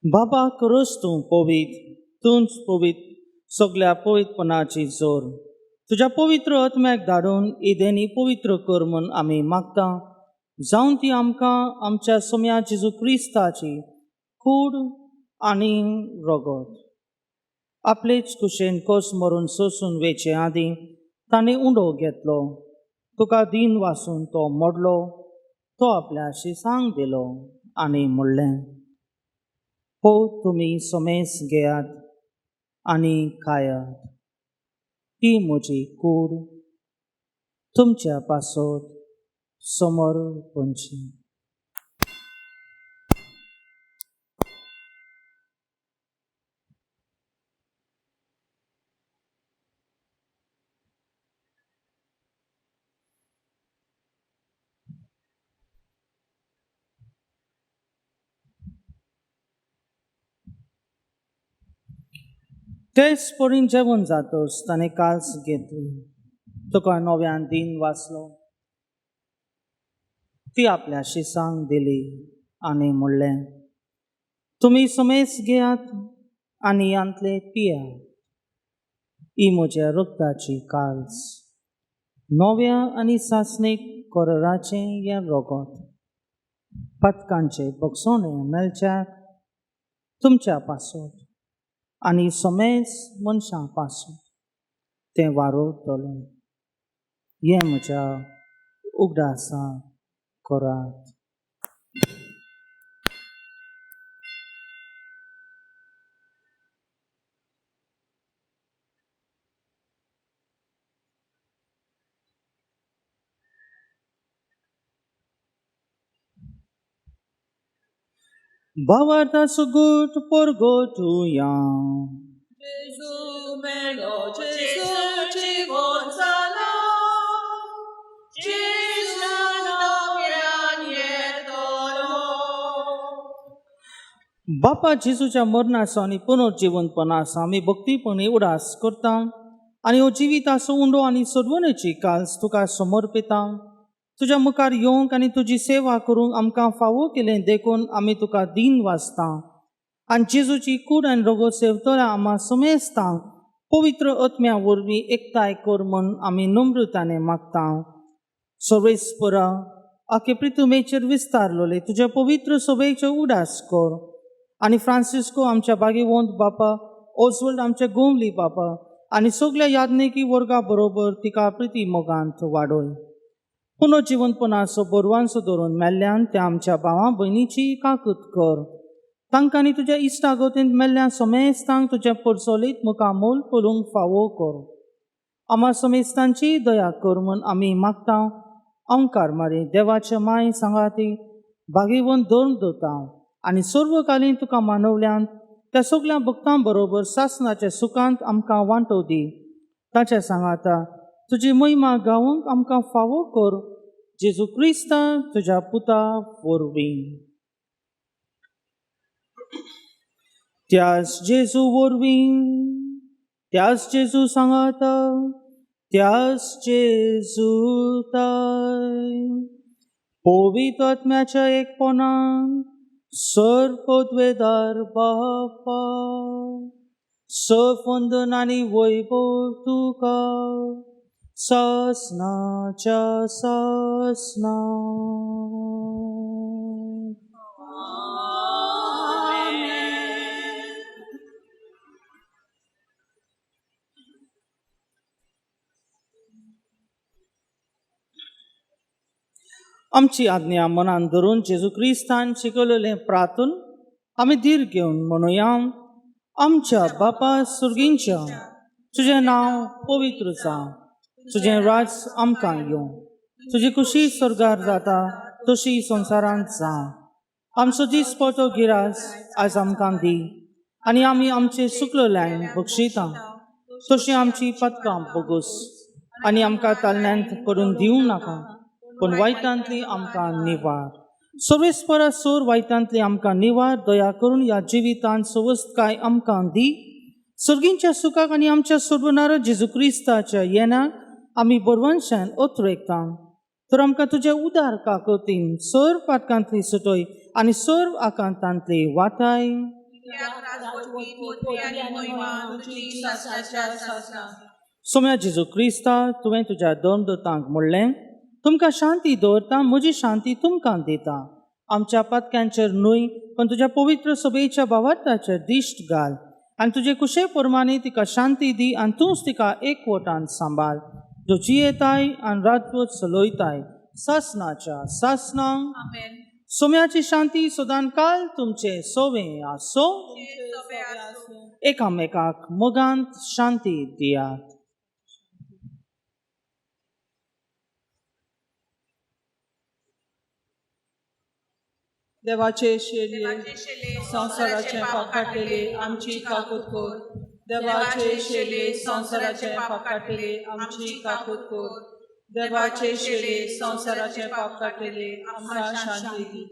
बाबा करोस तूं पवित, तूंच पवित सगळ्या पवित्रपणाची जोर. तुझ्या पवित्र आत्म्याक धाडून इदेनी पवित्र कर म्हूण आमी मागता. जावन ती आमकां आमच्या सोम्या जेजू क्रिस्ताची कूड आनी रगत आपलेच कुशेन कस मरून सोसून वेचे आदीं ताणें उंडो घेतलो. तुका दीन वासून तो मोडलो. तो आपल्या शिसांक दिलो आनी म्हणलें, हो तुमी सोमेस घेयात आनी खायात. ही म्हजी कूड तुमच्या पासत समर्पणची. तेच पडीन जेवण जातच ताणें काल्स घेतली. तुका नव्यान दीन वाचलो. ती आपल्या शिसांक दिली आनी म्हणलें, तुमी समेस घेयात आनी यांतले पियात. ही म्हज्या रगताची काल्स, नव्या आनी सासणीक कराराचें हें रगत. पथकांचे बगसोणे मेलच्याक तुमच्या पासत आनी समेस मनशां पासत तें वारोतलें. हें म्हज्या उगडासाक करात. Bavarta sugut porgotuia. Gesù meno, Gesù ci gonzala, Gesù no pianietolo. बापा जेजूच्या मरणाचो आनी पुनर्जीवनपणाचो आमी भक्तीपणी उडास करता आनी हो जिविताचो उंडो आनी सदवणेची काल्स तुका समर्पिता. तुज्या मुखार येवंक आनी तुजी सेवा करूंक आमकां फावो केलें देखून आमी तुका दीन वाचता आनी जेजूची कूड आनी रगत सेवतल्या आम्हा समेस्तांक पवित्र आत्म्या वरवीं एकताय कर म्हूण आमी नम्रताने मागता. सर्वेस्परा आखे प्रितुमेचेर विस्तारलोले तुज्या पवित्र सभेचो उडास कर आनी फ्रांसिस्को आमच्या बागेवंत बापा, ओसवल्ड आमच्या गोंवली बापा आनी सगळ्या याज्ञिकी वर्गा बरोबर तिका प्रिती मोगांत वाडय. पुनर्जीवनपणाचो बोरवांचो धरून मेल्ल्यान त्या आमच्या भावां भयणीची काकूत कर. तांकां आनी तुज्या इश्टागोतींत मेल्ल्या समेस्तांक तुज्या परसोलीत मुखामोल पळोवंक फावो कर. आम्हा समेस्तांची दया कर म्हूण आमी मागता. ओंकार मारी देवाच्या माय सांगाती बागेवंत धर्म दोता आनी सर्वकालीन तुका मानवल्यान त्या सगळ्या भक्तां बरोबर सासणाच्या सुखांत आमकां वांटो दी. ताच्या सांगाता तुजी महिमा गावंक आमकां फावो कर. जेजू क्रिस्ता तुज्या पुता वरवीं. त्याच जेजू वरवीं, त्याच जेजू सांगाता, त्याच जेजू ताय पवित्र आत्म्याच्या एकपणान सर्वोद्वेदार बापा सफंदन आनी वैभव तुका सासणाच्या सासणा. आमची आज्ञा मनान धरून जेजू क्रिस्तान शिकवलेलें प्रार्थन आमी धीर घेवन म्हणुया. आमच्या बापा सुर्गींच्या, तुजें नांव पवित्र जावं. तुजें राज आमकां येवं. तुजी खुशी स्वर्गार जाता तशी संवसारांत जावं. आमचो दीस पडटो गिरास आयज आमकां दी आनी आमी आमचे चुकलेल्यांक बक्षिता तशीं आमची पथकां बोगूस आनी आमकां ताल्ल्यांत पडून दिवं नाका पूण वायटांतली आमकां निवार. सर्वेस्परा सोर वायटांतली आमकां निवार. दया करून ह्या जिवितांत सवस्तकाय आमकां दी. सर्गींच्या सुखाक आनी आमच्या सोडवणाऱ्या जेजू क्रिस्ताच्या येण्याक आमी बरवंशान ओतरेकता. तर आमकां तुज्या उदार काकुतीन सर्व पाटकांतली सुटय आनी सर्व आकांतांतली वाटाय. त्याग राजवटी मोठी आणि महिमा तुझी शासनाच्या शासना सोम्या जेजू क्रिस्ता तुवें तुज्या धर्मदूतांक म्हणलें तुमकां शांती दवरता म्हजी शांती तुमकां दिता आमच्या पत्क्यांचेर न्हय पण तुज्या पवित्र सभेच्या भावार्थाचेर दिश्ट घाल आनी तुजे कुशे प्रमाणे तिका शांती दी आनी तूंच तिका एकवटान सांबाळ जो जियेताय आनी राजवट चलयताय सासनाच्या सासनांक आमेन सोम्याची शांती सदां काल तुमचे सोवे आसो सोबे आसूं एकामेकाक मोगांत शांती दियात देवाचे शेलये देवाचे शेले संसाराचे पाप काटलेले आमची काकूत कोर देवाचे शेले संसाराचे पाप काटलेले आमची काकूत कोर देवाचे शेले संसाराचे पाप काटलेले आमकां शांती दी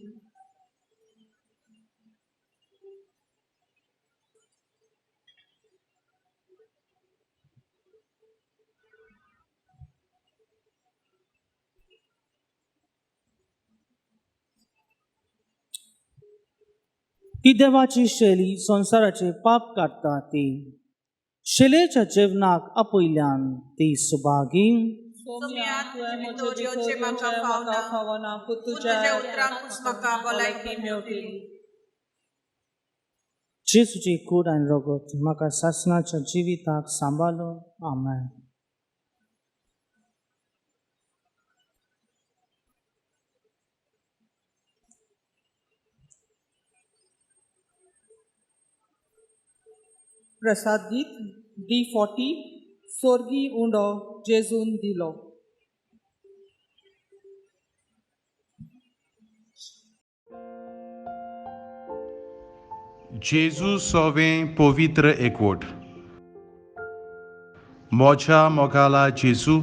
ही देवाची शैली संसाराचे पाप काडटा ती शेलेच्या जेवणाक आपयल्यान ती सुभागी सोम्या तुवें म्हजो जेवचे म्हाका फावना तुज्या उतरांकूच म्हाका भलायकी मेळटली जेजूची कूड आनी रगत म्हाका सासनाच्या जिविताक सांबाळलो आमेन प्रसाद गीत D40 सोर्गी उंडो जेजून दिलो जेजू सोवें पवित्र एकवट मोच्या मोगाला जेजू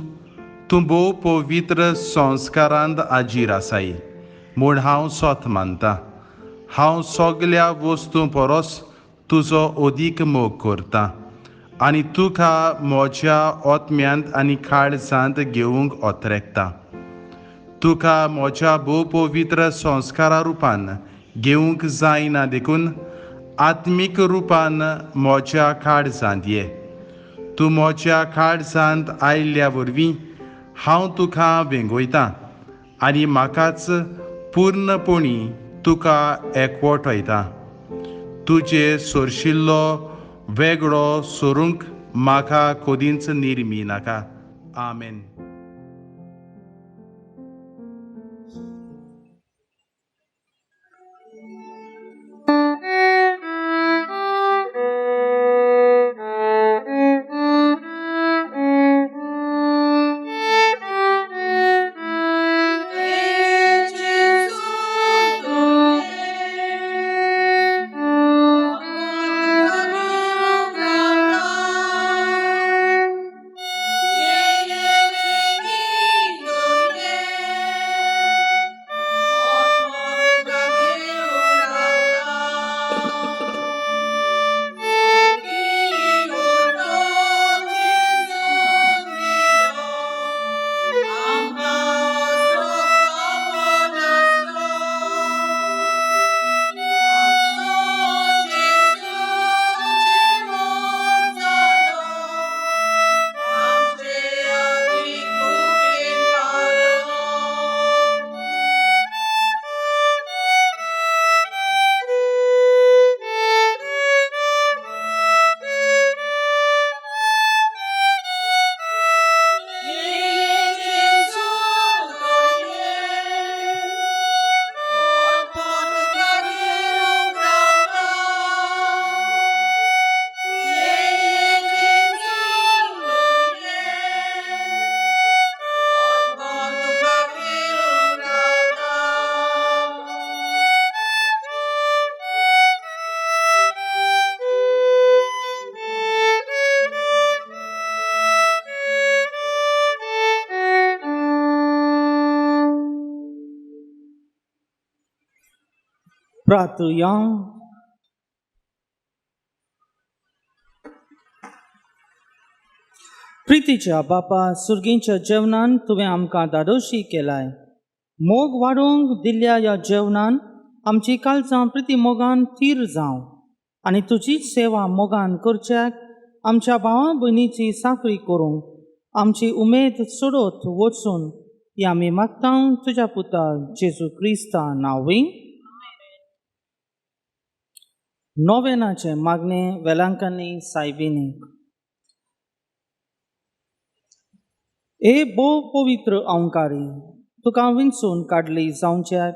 तूं भोव पवित्र संस्कारांत आजीर आसाय म्हूण हांव सोत मानता हांव सगल्या वस्तू परस तुजो अदीक मोग करता आनी तुका म्हज्या ओतम्यांत आनी काळजांत घेवंक ओतरेकता तुका म्हज्या भोव पवित्र संस्कारा रुपान घेवंक जायना देखून आत्मीक रुपान म्हज्या काळजांत ये तूं म्हज्या काळजांत आयिल्ल्या वरवीं हांव तुका वेंगयतां आनी म्हाकाच पूर्णपणी तुका एकवटयता तुजे सोरशिल्लो वेगळो सोरूंक म्हाका कदींच निर्मी नाका आमेन प्रार्थया प्रितीच्या बापा सुर्गींच्या जेवणान तुवें आमकां दादोशी केलाय मोग वाडोवंक दिल्ल्या ह्या जेवणान आमची काळजां प्रिती मोगान थीर जावं आनी तुजीच सेवा मोगान करच्याक आमच्या भावा भयणीची साखळी करूंक आमची उमेद चडत वचून ही आमी मागता तुज्या पुता जेजू क्रिस्ता नांवी. नोवेनाचे मागणे वेलांकनी सायबिनीक. ए भोव पवित्र अंकारी, तुका विंचून काडली जावच्याक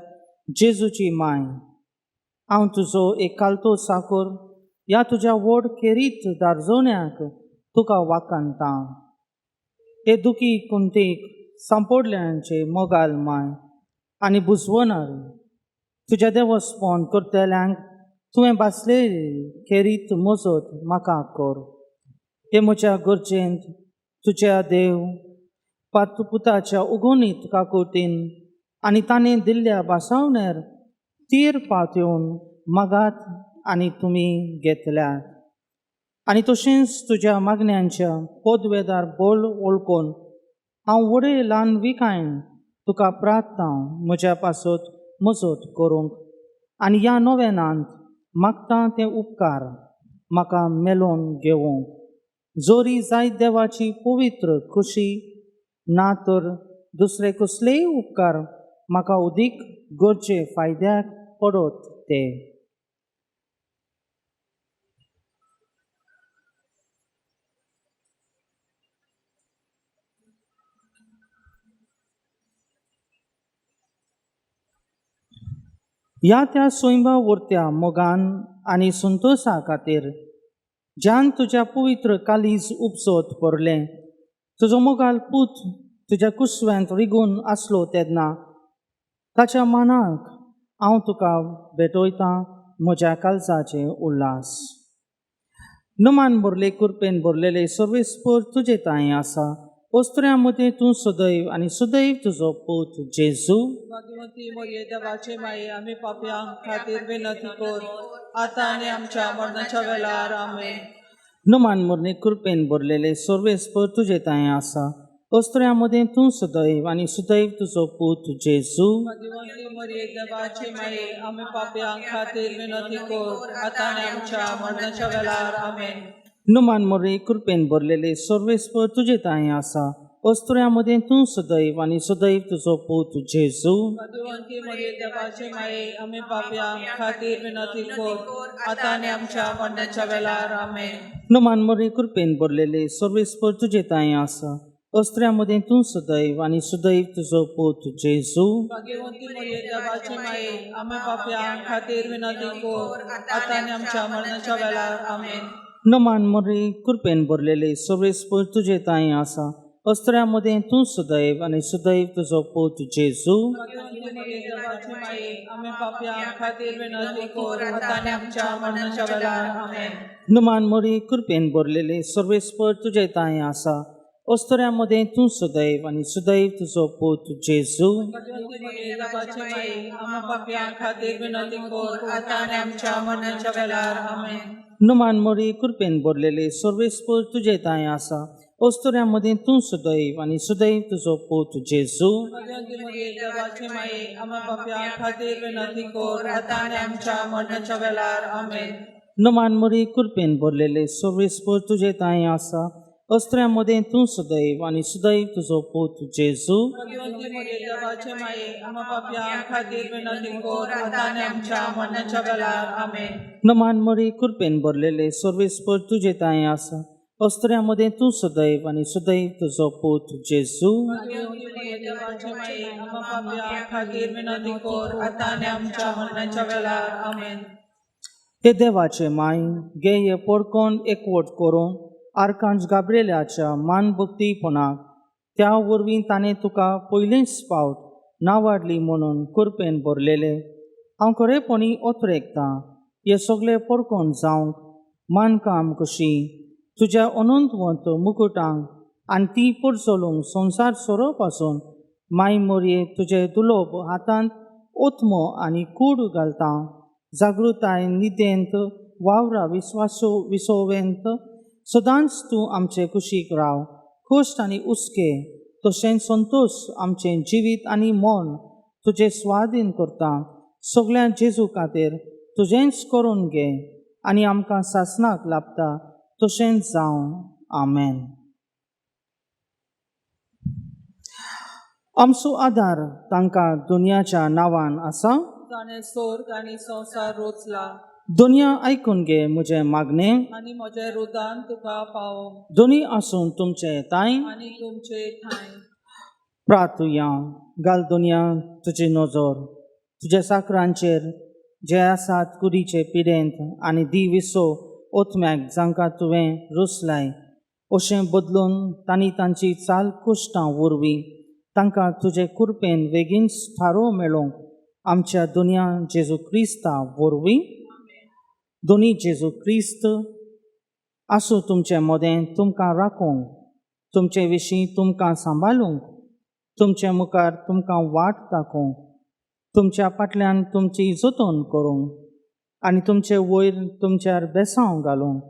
जेजूची माय, हांव तुजो एक कालतो साकर ह्या तुज्या व्हड खेरीत दारजोण्याक तुका वाकांता. हे दुखी कुंतीक सांपोडल्यांचे मोगाल माय आनी बुजवणारी तुज्या देवस्पण करतल्यांक तुवें बासलेली खेरीत मजत म्हाका कर. हे म्हज्या गरजेंत तुज्या देव पुताच्या उगोनीत काकुतीन आनी ताणें दिल्ल्या बासावणेर तीर पावत्योन मागात आनी तुमी घेतल्यात. आनी तशेंच तुज्या मागण्यांच्या पदवेदार बोल वळखून हांव वडे ल्हान विकायन तुका प्रार्थना म्हज्या पासत मजत करूंक आनी ह्या नोवेनांत मागता ते उपकार म्हाका मेलोवन घेवंक. जोरी जायत देवाची पवित्र खुशी ना तर दुसरे कसलेय उपकार म्हाका उदीक गरजे फायद्याक पडत ते. ह्या त्या स्वयंभा उरत्या मोगान आनी संतोशा खातीर ज्यान तुज्या पवित्र कालीज उपसत पडलें, तुजो मोगाल पूत तुज्या कुसव्यांत रिगून आसलो तेन्ना ताच्या मानाक हांव तुका भेटयतां म्हज्या काळजाचें उल्हास. नमान भरले कृपेन भरलेले सर्वेस्पर तुजे ताई आसा. ओस्त्र्यां मदीं तूं सदैव आनी सदैव तुजो पूत जेजू. भाग्यवंती मरिये देवाचे माये, आमी पापयांक खातीर विनंती कर, आतां आनी आमच्या मरणाच्या वेळार आमेन. नमान मरणे कृपेन भरलेले सर्वेस्पर तुजे ताई आसा. ओस्त्र्यां मदीं तूं सदैव आनी सदैव तुजो पूत जेजू. भाग्यवंती मरिये देवाचे माये, आमी पापयांक खातीर विनंती कर, आतां आनी आमच्या मरणाच्या वेळार आमेन. नमान मरे कृपेन भरलेले सर्वेस्पर तुजे ताई आसा. ओस्त्र्यां मदीं तूं सदैव आनी सदैव तुजो पूत जेजू. भाग्यवंती मरिये देवाचे माये, आमी पापयांक खातीर विनंती कर, आतां आनी आमच्या मरणाच्या वेळार आमेन. नमान मरे कृपेन भरलेले सर्वेस्पर तुजे ताई आसा. ओस्त्र्यां मदीं तूं सदैव आनी सदैव तुजो पूत जेजू. भाग्यवंती मरिये देवाचे माये, आमी पापयांक खातीर विनंती कर, आतां आनी आमच्या मरणाच्या वेळार आमेन. नमान मरे कृपेन भरलेले सर्वेस्पर तुजे ताई आसा. ओस्त्र्यां मदीं तूं सदैव आनी सदैव तुजो पूत जेजू. भाग्यवंती मरिये देवाचे माये, आमी पापयांक खातीर विनंती कर, आतां आनी आमच्या मरणाच्या वेळार आमेन. नमान मरे कृपेन भरलेले सर्वेस्पर तुजे ताई आसा. ओस्त्र्यां मदीं तूं सदैव आनी सदैव तुजो पूत जेजू. भाग्यवंती मरिये देवाचे माये, आमी पापयांक खातीर विनंती कर, आतां आनी आमच्या मरणाच्या वेळार आमेन. नमान मरे कृपेन भरलेले सर्वेस्पर तुजे ताई आसा. ओस्त्र्यां मदीं तूं सदैव आनी सदैव तुजो पूत जेजू. भाग्यवंती मरिये देवाचे माये, आमी पापयांक खातीर विनंती कर, आतां आनी आमच्या मरणाच्या वेळार आमेन. नमान मरे कृपेन भरलेले सर्वेस्पर तुजे ताई आसा. ओस्त्र्यां मदीं तूं सदैव आनी सदैव तुजो पूत जेजू. भाग्यवंती मरिये देवाचे माये, आमी पापयांक खातीर विनंती कर, आतां आनी आमच्या मरणाच्या वेळार आमेन. नमान मरे कृपेन भरलेले सर्वेस्पर तुजे ताई आसा. ओस्त्र्यां मदीं तूं सदैव आनी सदैव तुजो पूत जेजू. भाग्यवंती मरिये देवाचे माये, आमी पापयांक खातीर विनंती कर, आतां आनी आमच्या मरणाच्या वेळार आमेन. हे देवाचे माय, गेय पडकोन एकवट करून आर्कांज गाब्रिएलाच्या मान भक्तीपणाक त्या वरवीं ताणें तुका पयलींच फावट नावाडली म्हणून कृपेन भरलेले हांव खरेपणी ओतरेकतां. हे सगळे पडकोन जावंक मानकाम कशी तुज्या अनंतवंत मुकुटांक आनी ती पडचलूंक संवसार सोरो पासून माय मोरये तुजे दुलोब हातांत ओत्मो आनी कूड घालता. जागृताय निदेंत वावरा विसोवेंत सदांच तूं आमचे कुशीक राव. खोश्ट आनी उस्के तशेंच संतोश आमचें जिवीत आनी मन तुजे स्वाधीन करता. सगळ्या जेजू खातीर तुजेंच करून घे आनी आमकां सासणाक लाभता तशेंच जावं. आमेन. आमचो आदार तांकां दुनियाच्या नांवान आसा. ताणें स्वर्ग आनी संवसार रोचला दुनिया आयकून घे म्हजें मागणें. आनी म्हजें रुदान तुका पावो दोनी आसून तुमचें ताय. आनी तुमचे ठाय. प्रार्थुया. घाल दुनिया तुजी नजर तुज्या साकरांचेर जे आसात कुडीचे पिडेंत आनी दी विसो ओतम्याक जांकां तुवें रुसलाय. अशें बदलून तांणी तांची चाल कुश्टां उरवी तांकां तुजे कुरपेन बेगीन थारो मेळोवंक आमच्या दुनिया जेजू क्रिस्ता वरवीं. दोनी जेजू क्रिस्त आसूं तुमचें मोदें तुमकां राखोवंक, तुमचे विशीं तुमकां सांबाळूंक, तुमचे मुखार तुमकां वाट दाखोवंक, तुमच्या फाटल्यान तुमची जतन करूंक आनी तुमचे वयर तुमच्यार बेसांव घालूंक,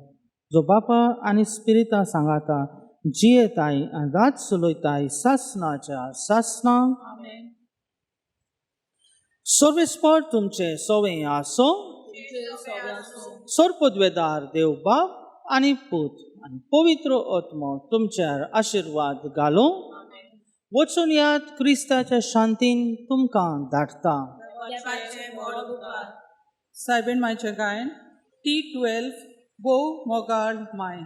जो बापा आनी स्पिरिता सांगाता जियेताय आनी रात चलयताय सासणाच्या सासणां. सर्वेस्पर तुमचे सवय आसो. सर्पद्वेदार देव बाप आनी पूत आनी पवित्र आत्मो तुमच्यार आशिर्वाद घालो. वचून यात क्रिस्ताच्या शांतीन तुमकां धाडटा. सायबीण मायचें गायन T12 भोव मोगाळ माय.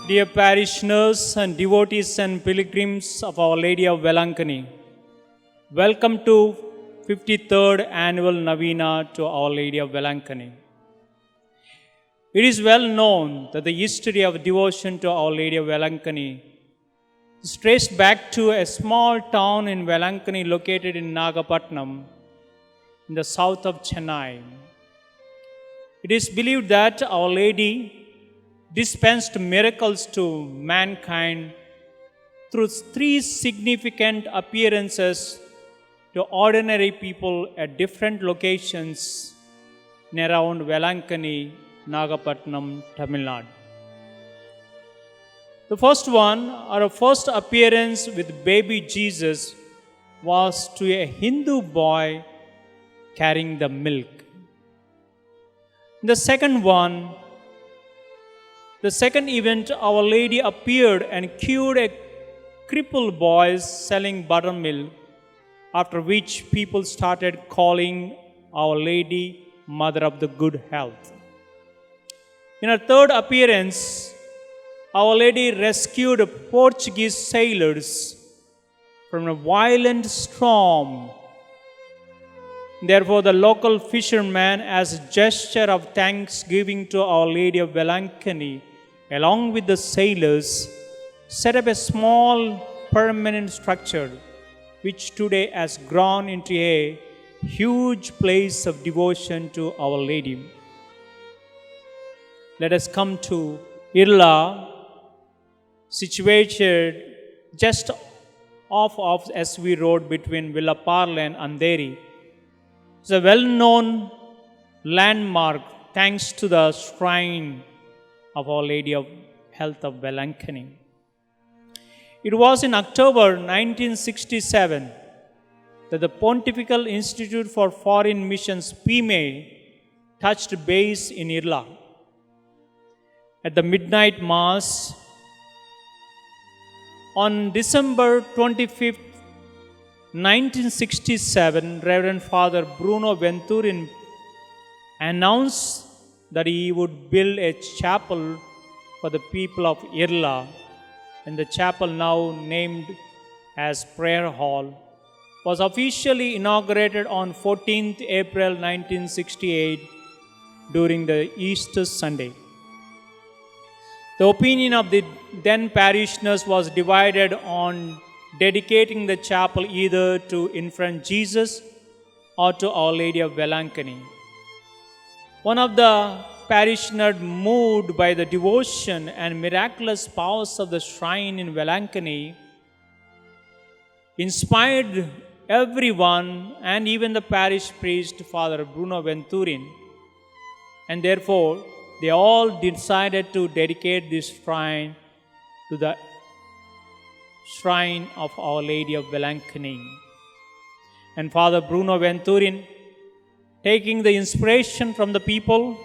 Dear parishioners and devotees and pilgrims of Our Lady of Velankani, welcome to 53rd annual Novena to Our Lady of Velankani. It is well known that the history of devotion to Our Lady of Velankani is traced back to a small town in Velankani located in Nagapatnam in the south of Chennai. It is believed that Our Lady dispensed miracles to mankind through three significant appearances to ordinary people at different locations in around Velankani, Nagapatnam, Tamil Nadu. The first one, or a first appearance with baby Jesus, was to a Hindu boy carrying the milk. The second event, Our Lady appeared and cured a crippled boy selling buttermilk, after which people started calling Our Lady Mother of the Good Health. In her third appearance, Our Lady rescued Portuguese sailors from a violent storm. Therefore, the local fishermen, as a gesture of thanksgiving to Our Lady of Velankani, along with the sailors, set up a small permanent structure which today has grown into a huge place of devotion to Our Lady. Let us come to Irla, situated just off of SV Road between Villaparle and Andheri. It's a well-known landmark thanks to the shrine of Our Lady of Health of Velankani. It was in October 1967 that the Pontifical Institute for Foreign Missions, PIME, touched base in Irla. At the midnight mass on December 25th, 1967, Reverend Father Bruno Venturin announced that he would build a chapel for the people of Irla, and the chapel, now named as Prayer Hall, was officially inaugurated on 14th April 1968 during the Easter Sunday. The opinion of the then parishioners was divided on dedicating the chapel either to Infant Jesus or to Our Lady of Velankani. One of the parishioners, moved by the devotion and miraculous powers of the shrine in Velankani, inspired everyone and even the parish priest, Father Bruno Venturin, and therefore they all decided to dedicate this shrine to the shrine of Our Lady of Velankani. And Father Bruno Venturin, taking the inspiration from the people,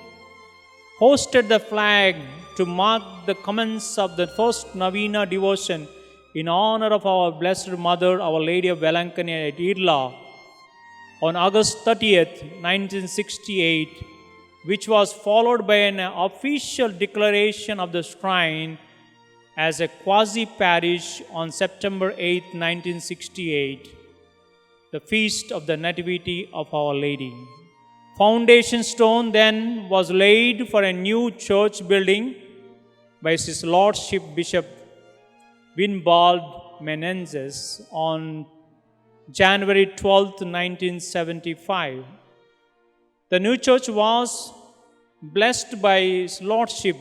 hosted the flag to mark the commence of the first Novena devotion in honor of our Blessed Mother, Our Lady of Velankani at Irla, on August 30th, 1968, which was followed by an official declaration of the shrine as a quasi-parish on September 8, 1968, the feast of the Nativity of Our Lady. Foundation stone then was laid for a new church building by His Lordship Bishop Winbald Menendez on January 12, 1975. The new church was blessed by His Lordship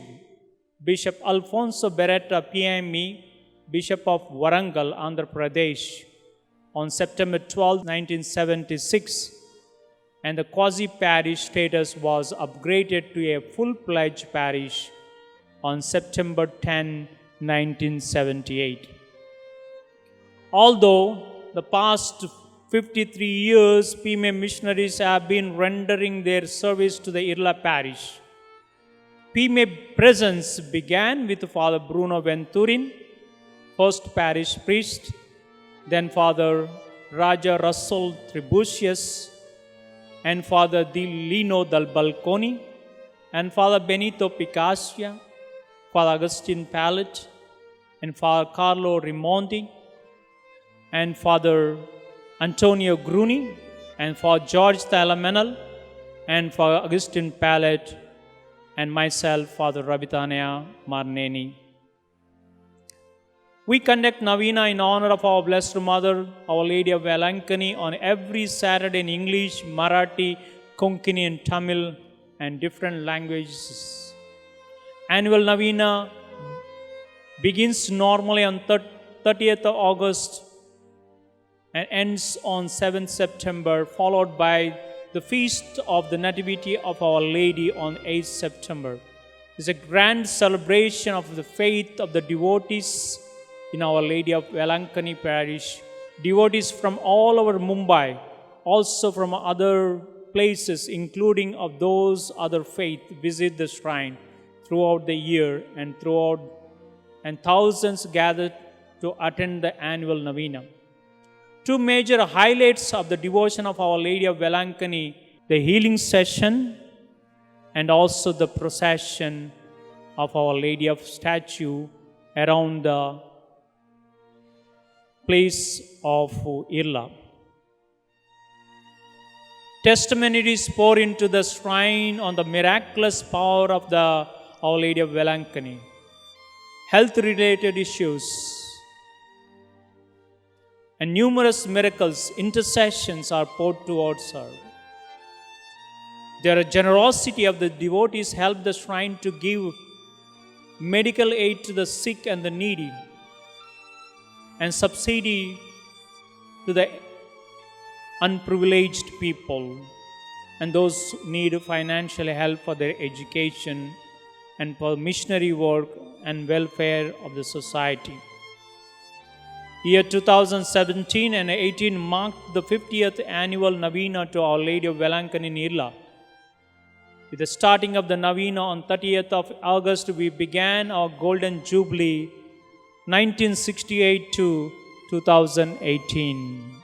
Bishop Alfonso Beretta PME, Bishop of Warangal, Andhra Pradesh, on September 12, 1976, and the quasi-parish status was upgraded to a full-fledged parish on September 10, 1978. Although the past 53 years, PIME missionaries have been rendering their service to the Irla parish, PIME presence began with Father Bruno Venturin, first parish priest, then Father Raja Russell Tribucius, and Father Di Lino Dal Balconi, and Father Benito Picassia, Father Agustin Pallet, and Father Carlo Rimondi, and Father Antonio Gruni, and Father George Thalamenal, and Father Agustin Pallet, and myself, Father Rabitania Marneni. We conduct Novena in honor of our Blessed Mother, Our Lady of Velankani, on every Saturday in English, Marathi, Konkani, and Tamil, and different languages. Annual Novena begins normally on 30th of August and ends on 7th September, followed by the Feast of the Nativity of Our Lady on 8th September. It's a grand celebration of the faith of the devotees in Our Lady of Velankani Parish. Devotees from all over Mumbai, also from other places, including of those other faith, visit the shrine throughout the year, and thousands gathered to attend the annual Novena. Two major highlights of the devotion of Our Lady of Velankani, the healing session and also the procession of Our Lady of statue around the place of Irla. Testimonies pour into the shrine on the miraculous power of the Our Lady of Velankani. Health-related issues and numerous miracles, intercessions are poured towards her. Their generosity of the devotees helped the shrine to give medical aid to the sick and the needy, and subsidy to the unprivileged people and those who need financial help for their education and for missionary work and welfare of the society. Year 2017 and 18 marked the 50th annual Novena to Our Lady of Velankani Nirla. With the starting of the Novena on 30th of August, we began our Golden Jubilee 1968 to 2018.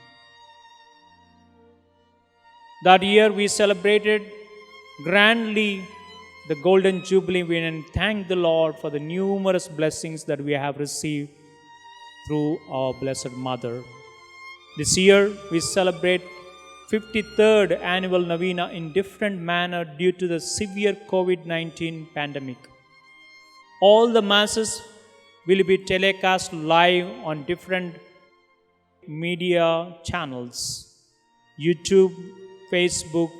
That year we celebrated grandly the Golden Jubilee and thanked the Lord for the numerous blessings that we have received through our Blessed Mother. This year we celebrate 53rd annual Novena in different manner due to the severe COVID-19 pandemic. All the masses will be telecast live on different media channels, YouTube, Facebook,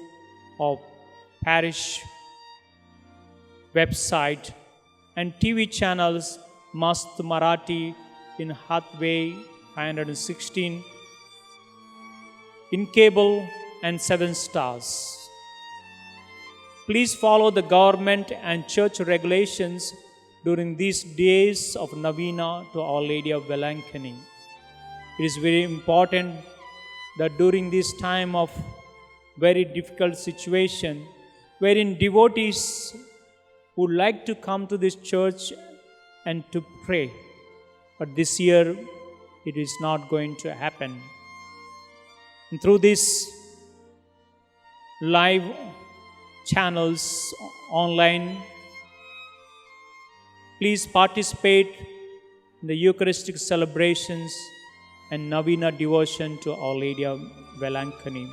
or parish website, and TV channels Mast Marathi in Hathway 516, in cable and 7 stars. Please follow the government and church regulations during these days of Novena to Our Lady of Velankani. It is very important that during this time of very difficult situation, wherein devotees would like to come to this church and to pray, but this year it is not going to happen. And through these live channels online, please participate in the Eucharistic celebrations and Novena devotion to Our Lady of Velankani.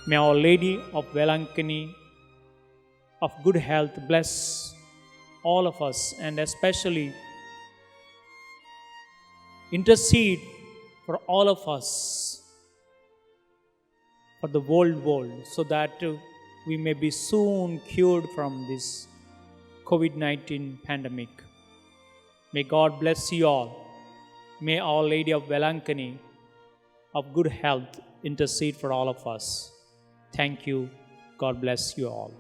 May Our Lady of Velankani of good health bless all of us, and especially intercede for all of us, for the world, so that we may be soon cured from this COVID-19 pandemic. May God bless you all. May Our Lady of Velankani of good health intercede for all of us. Thank you. God bless you all.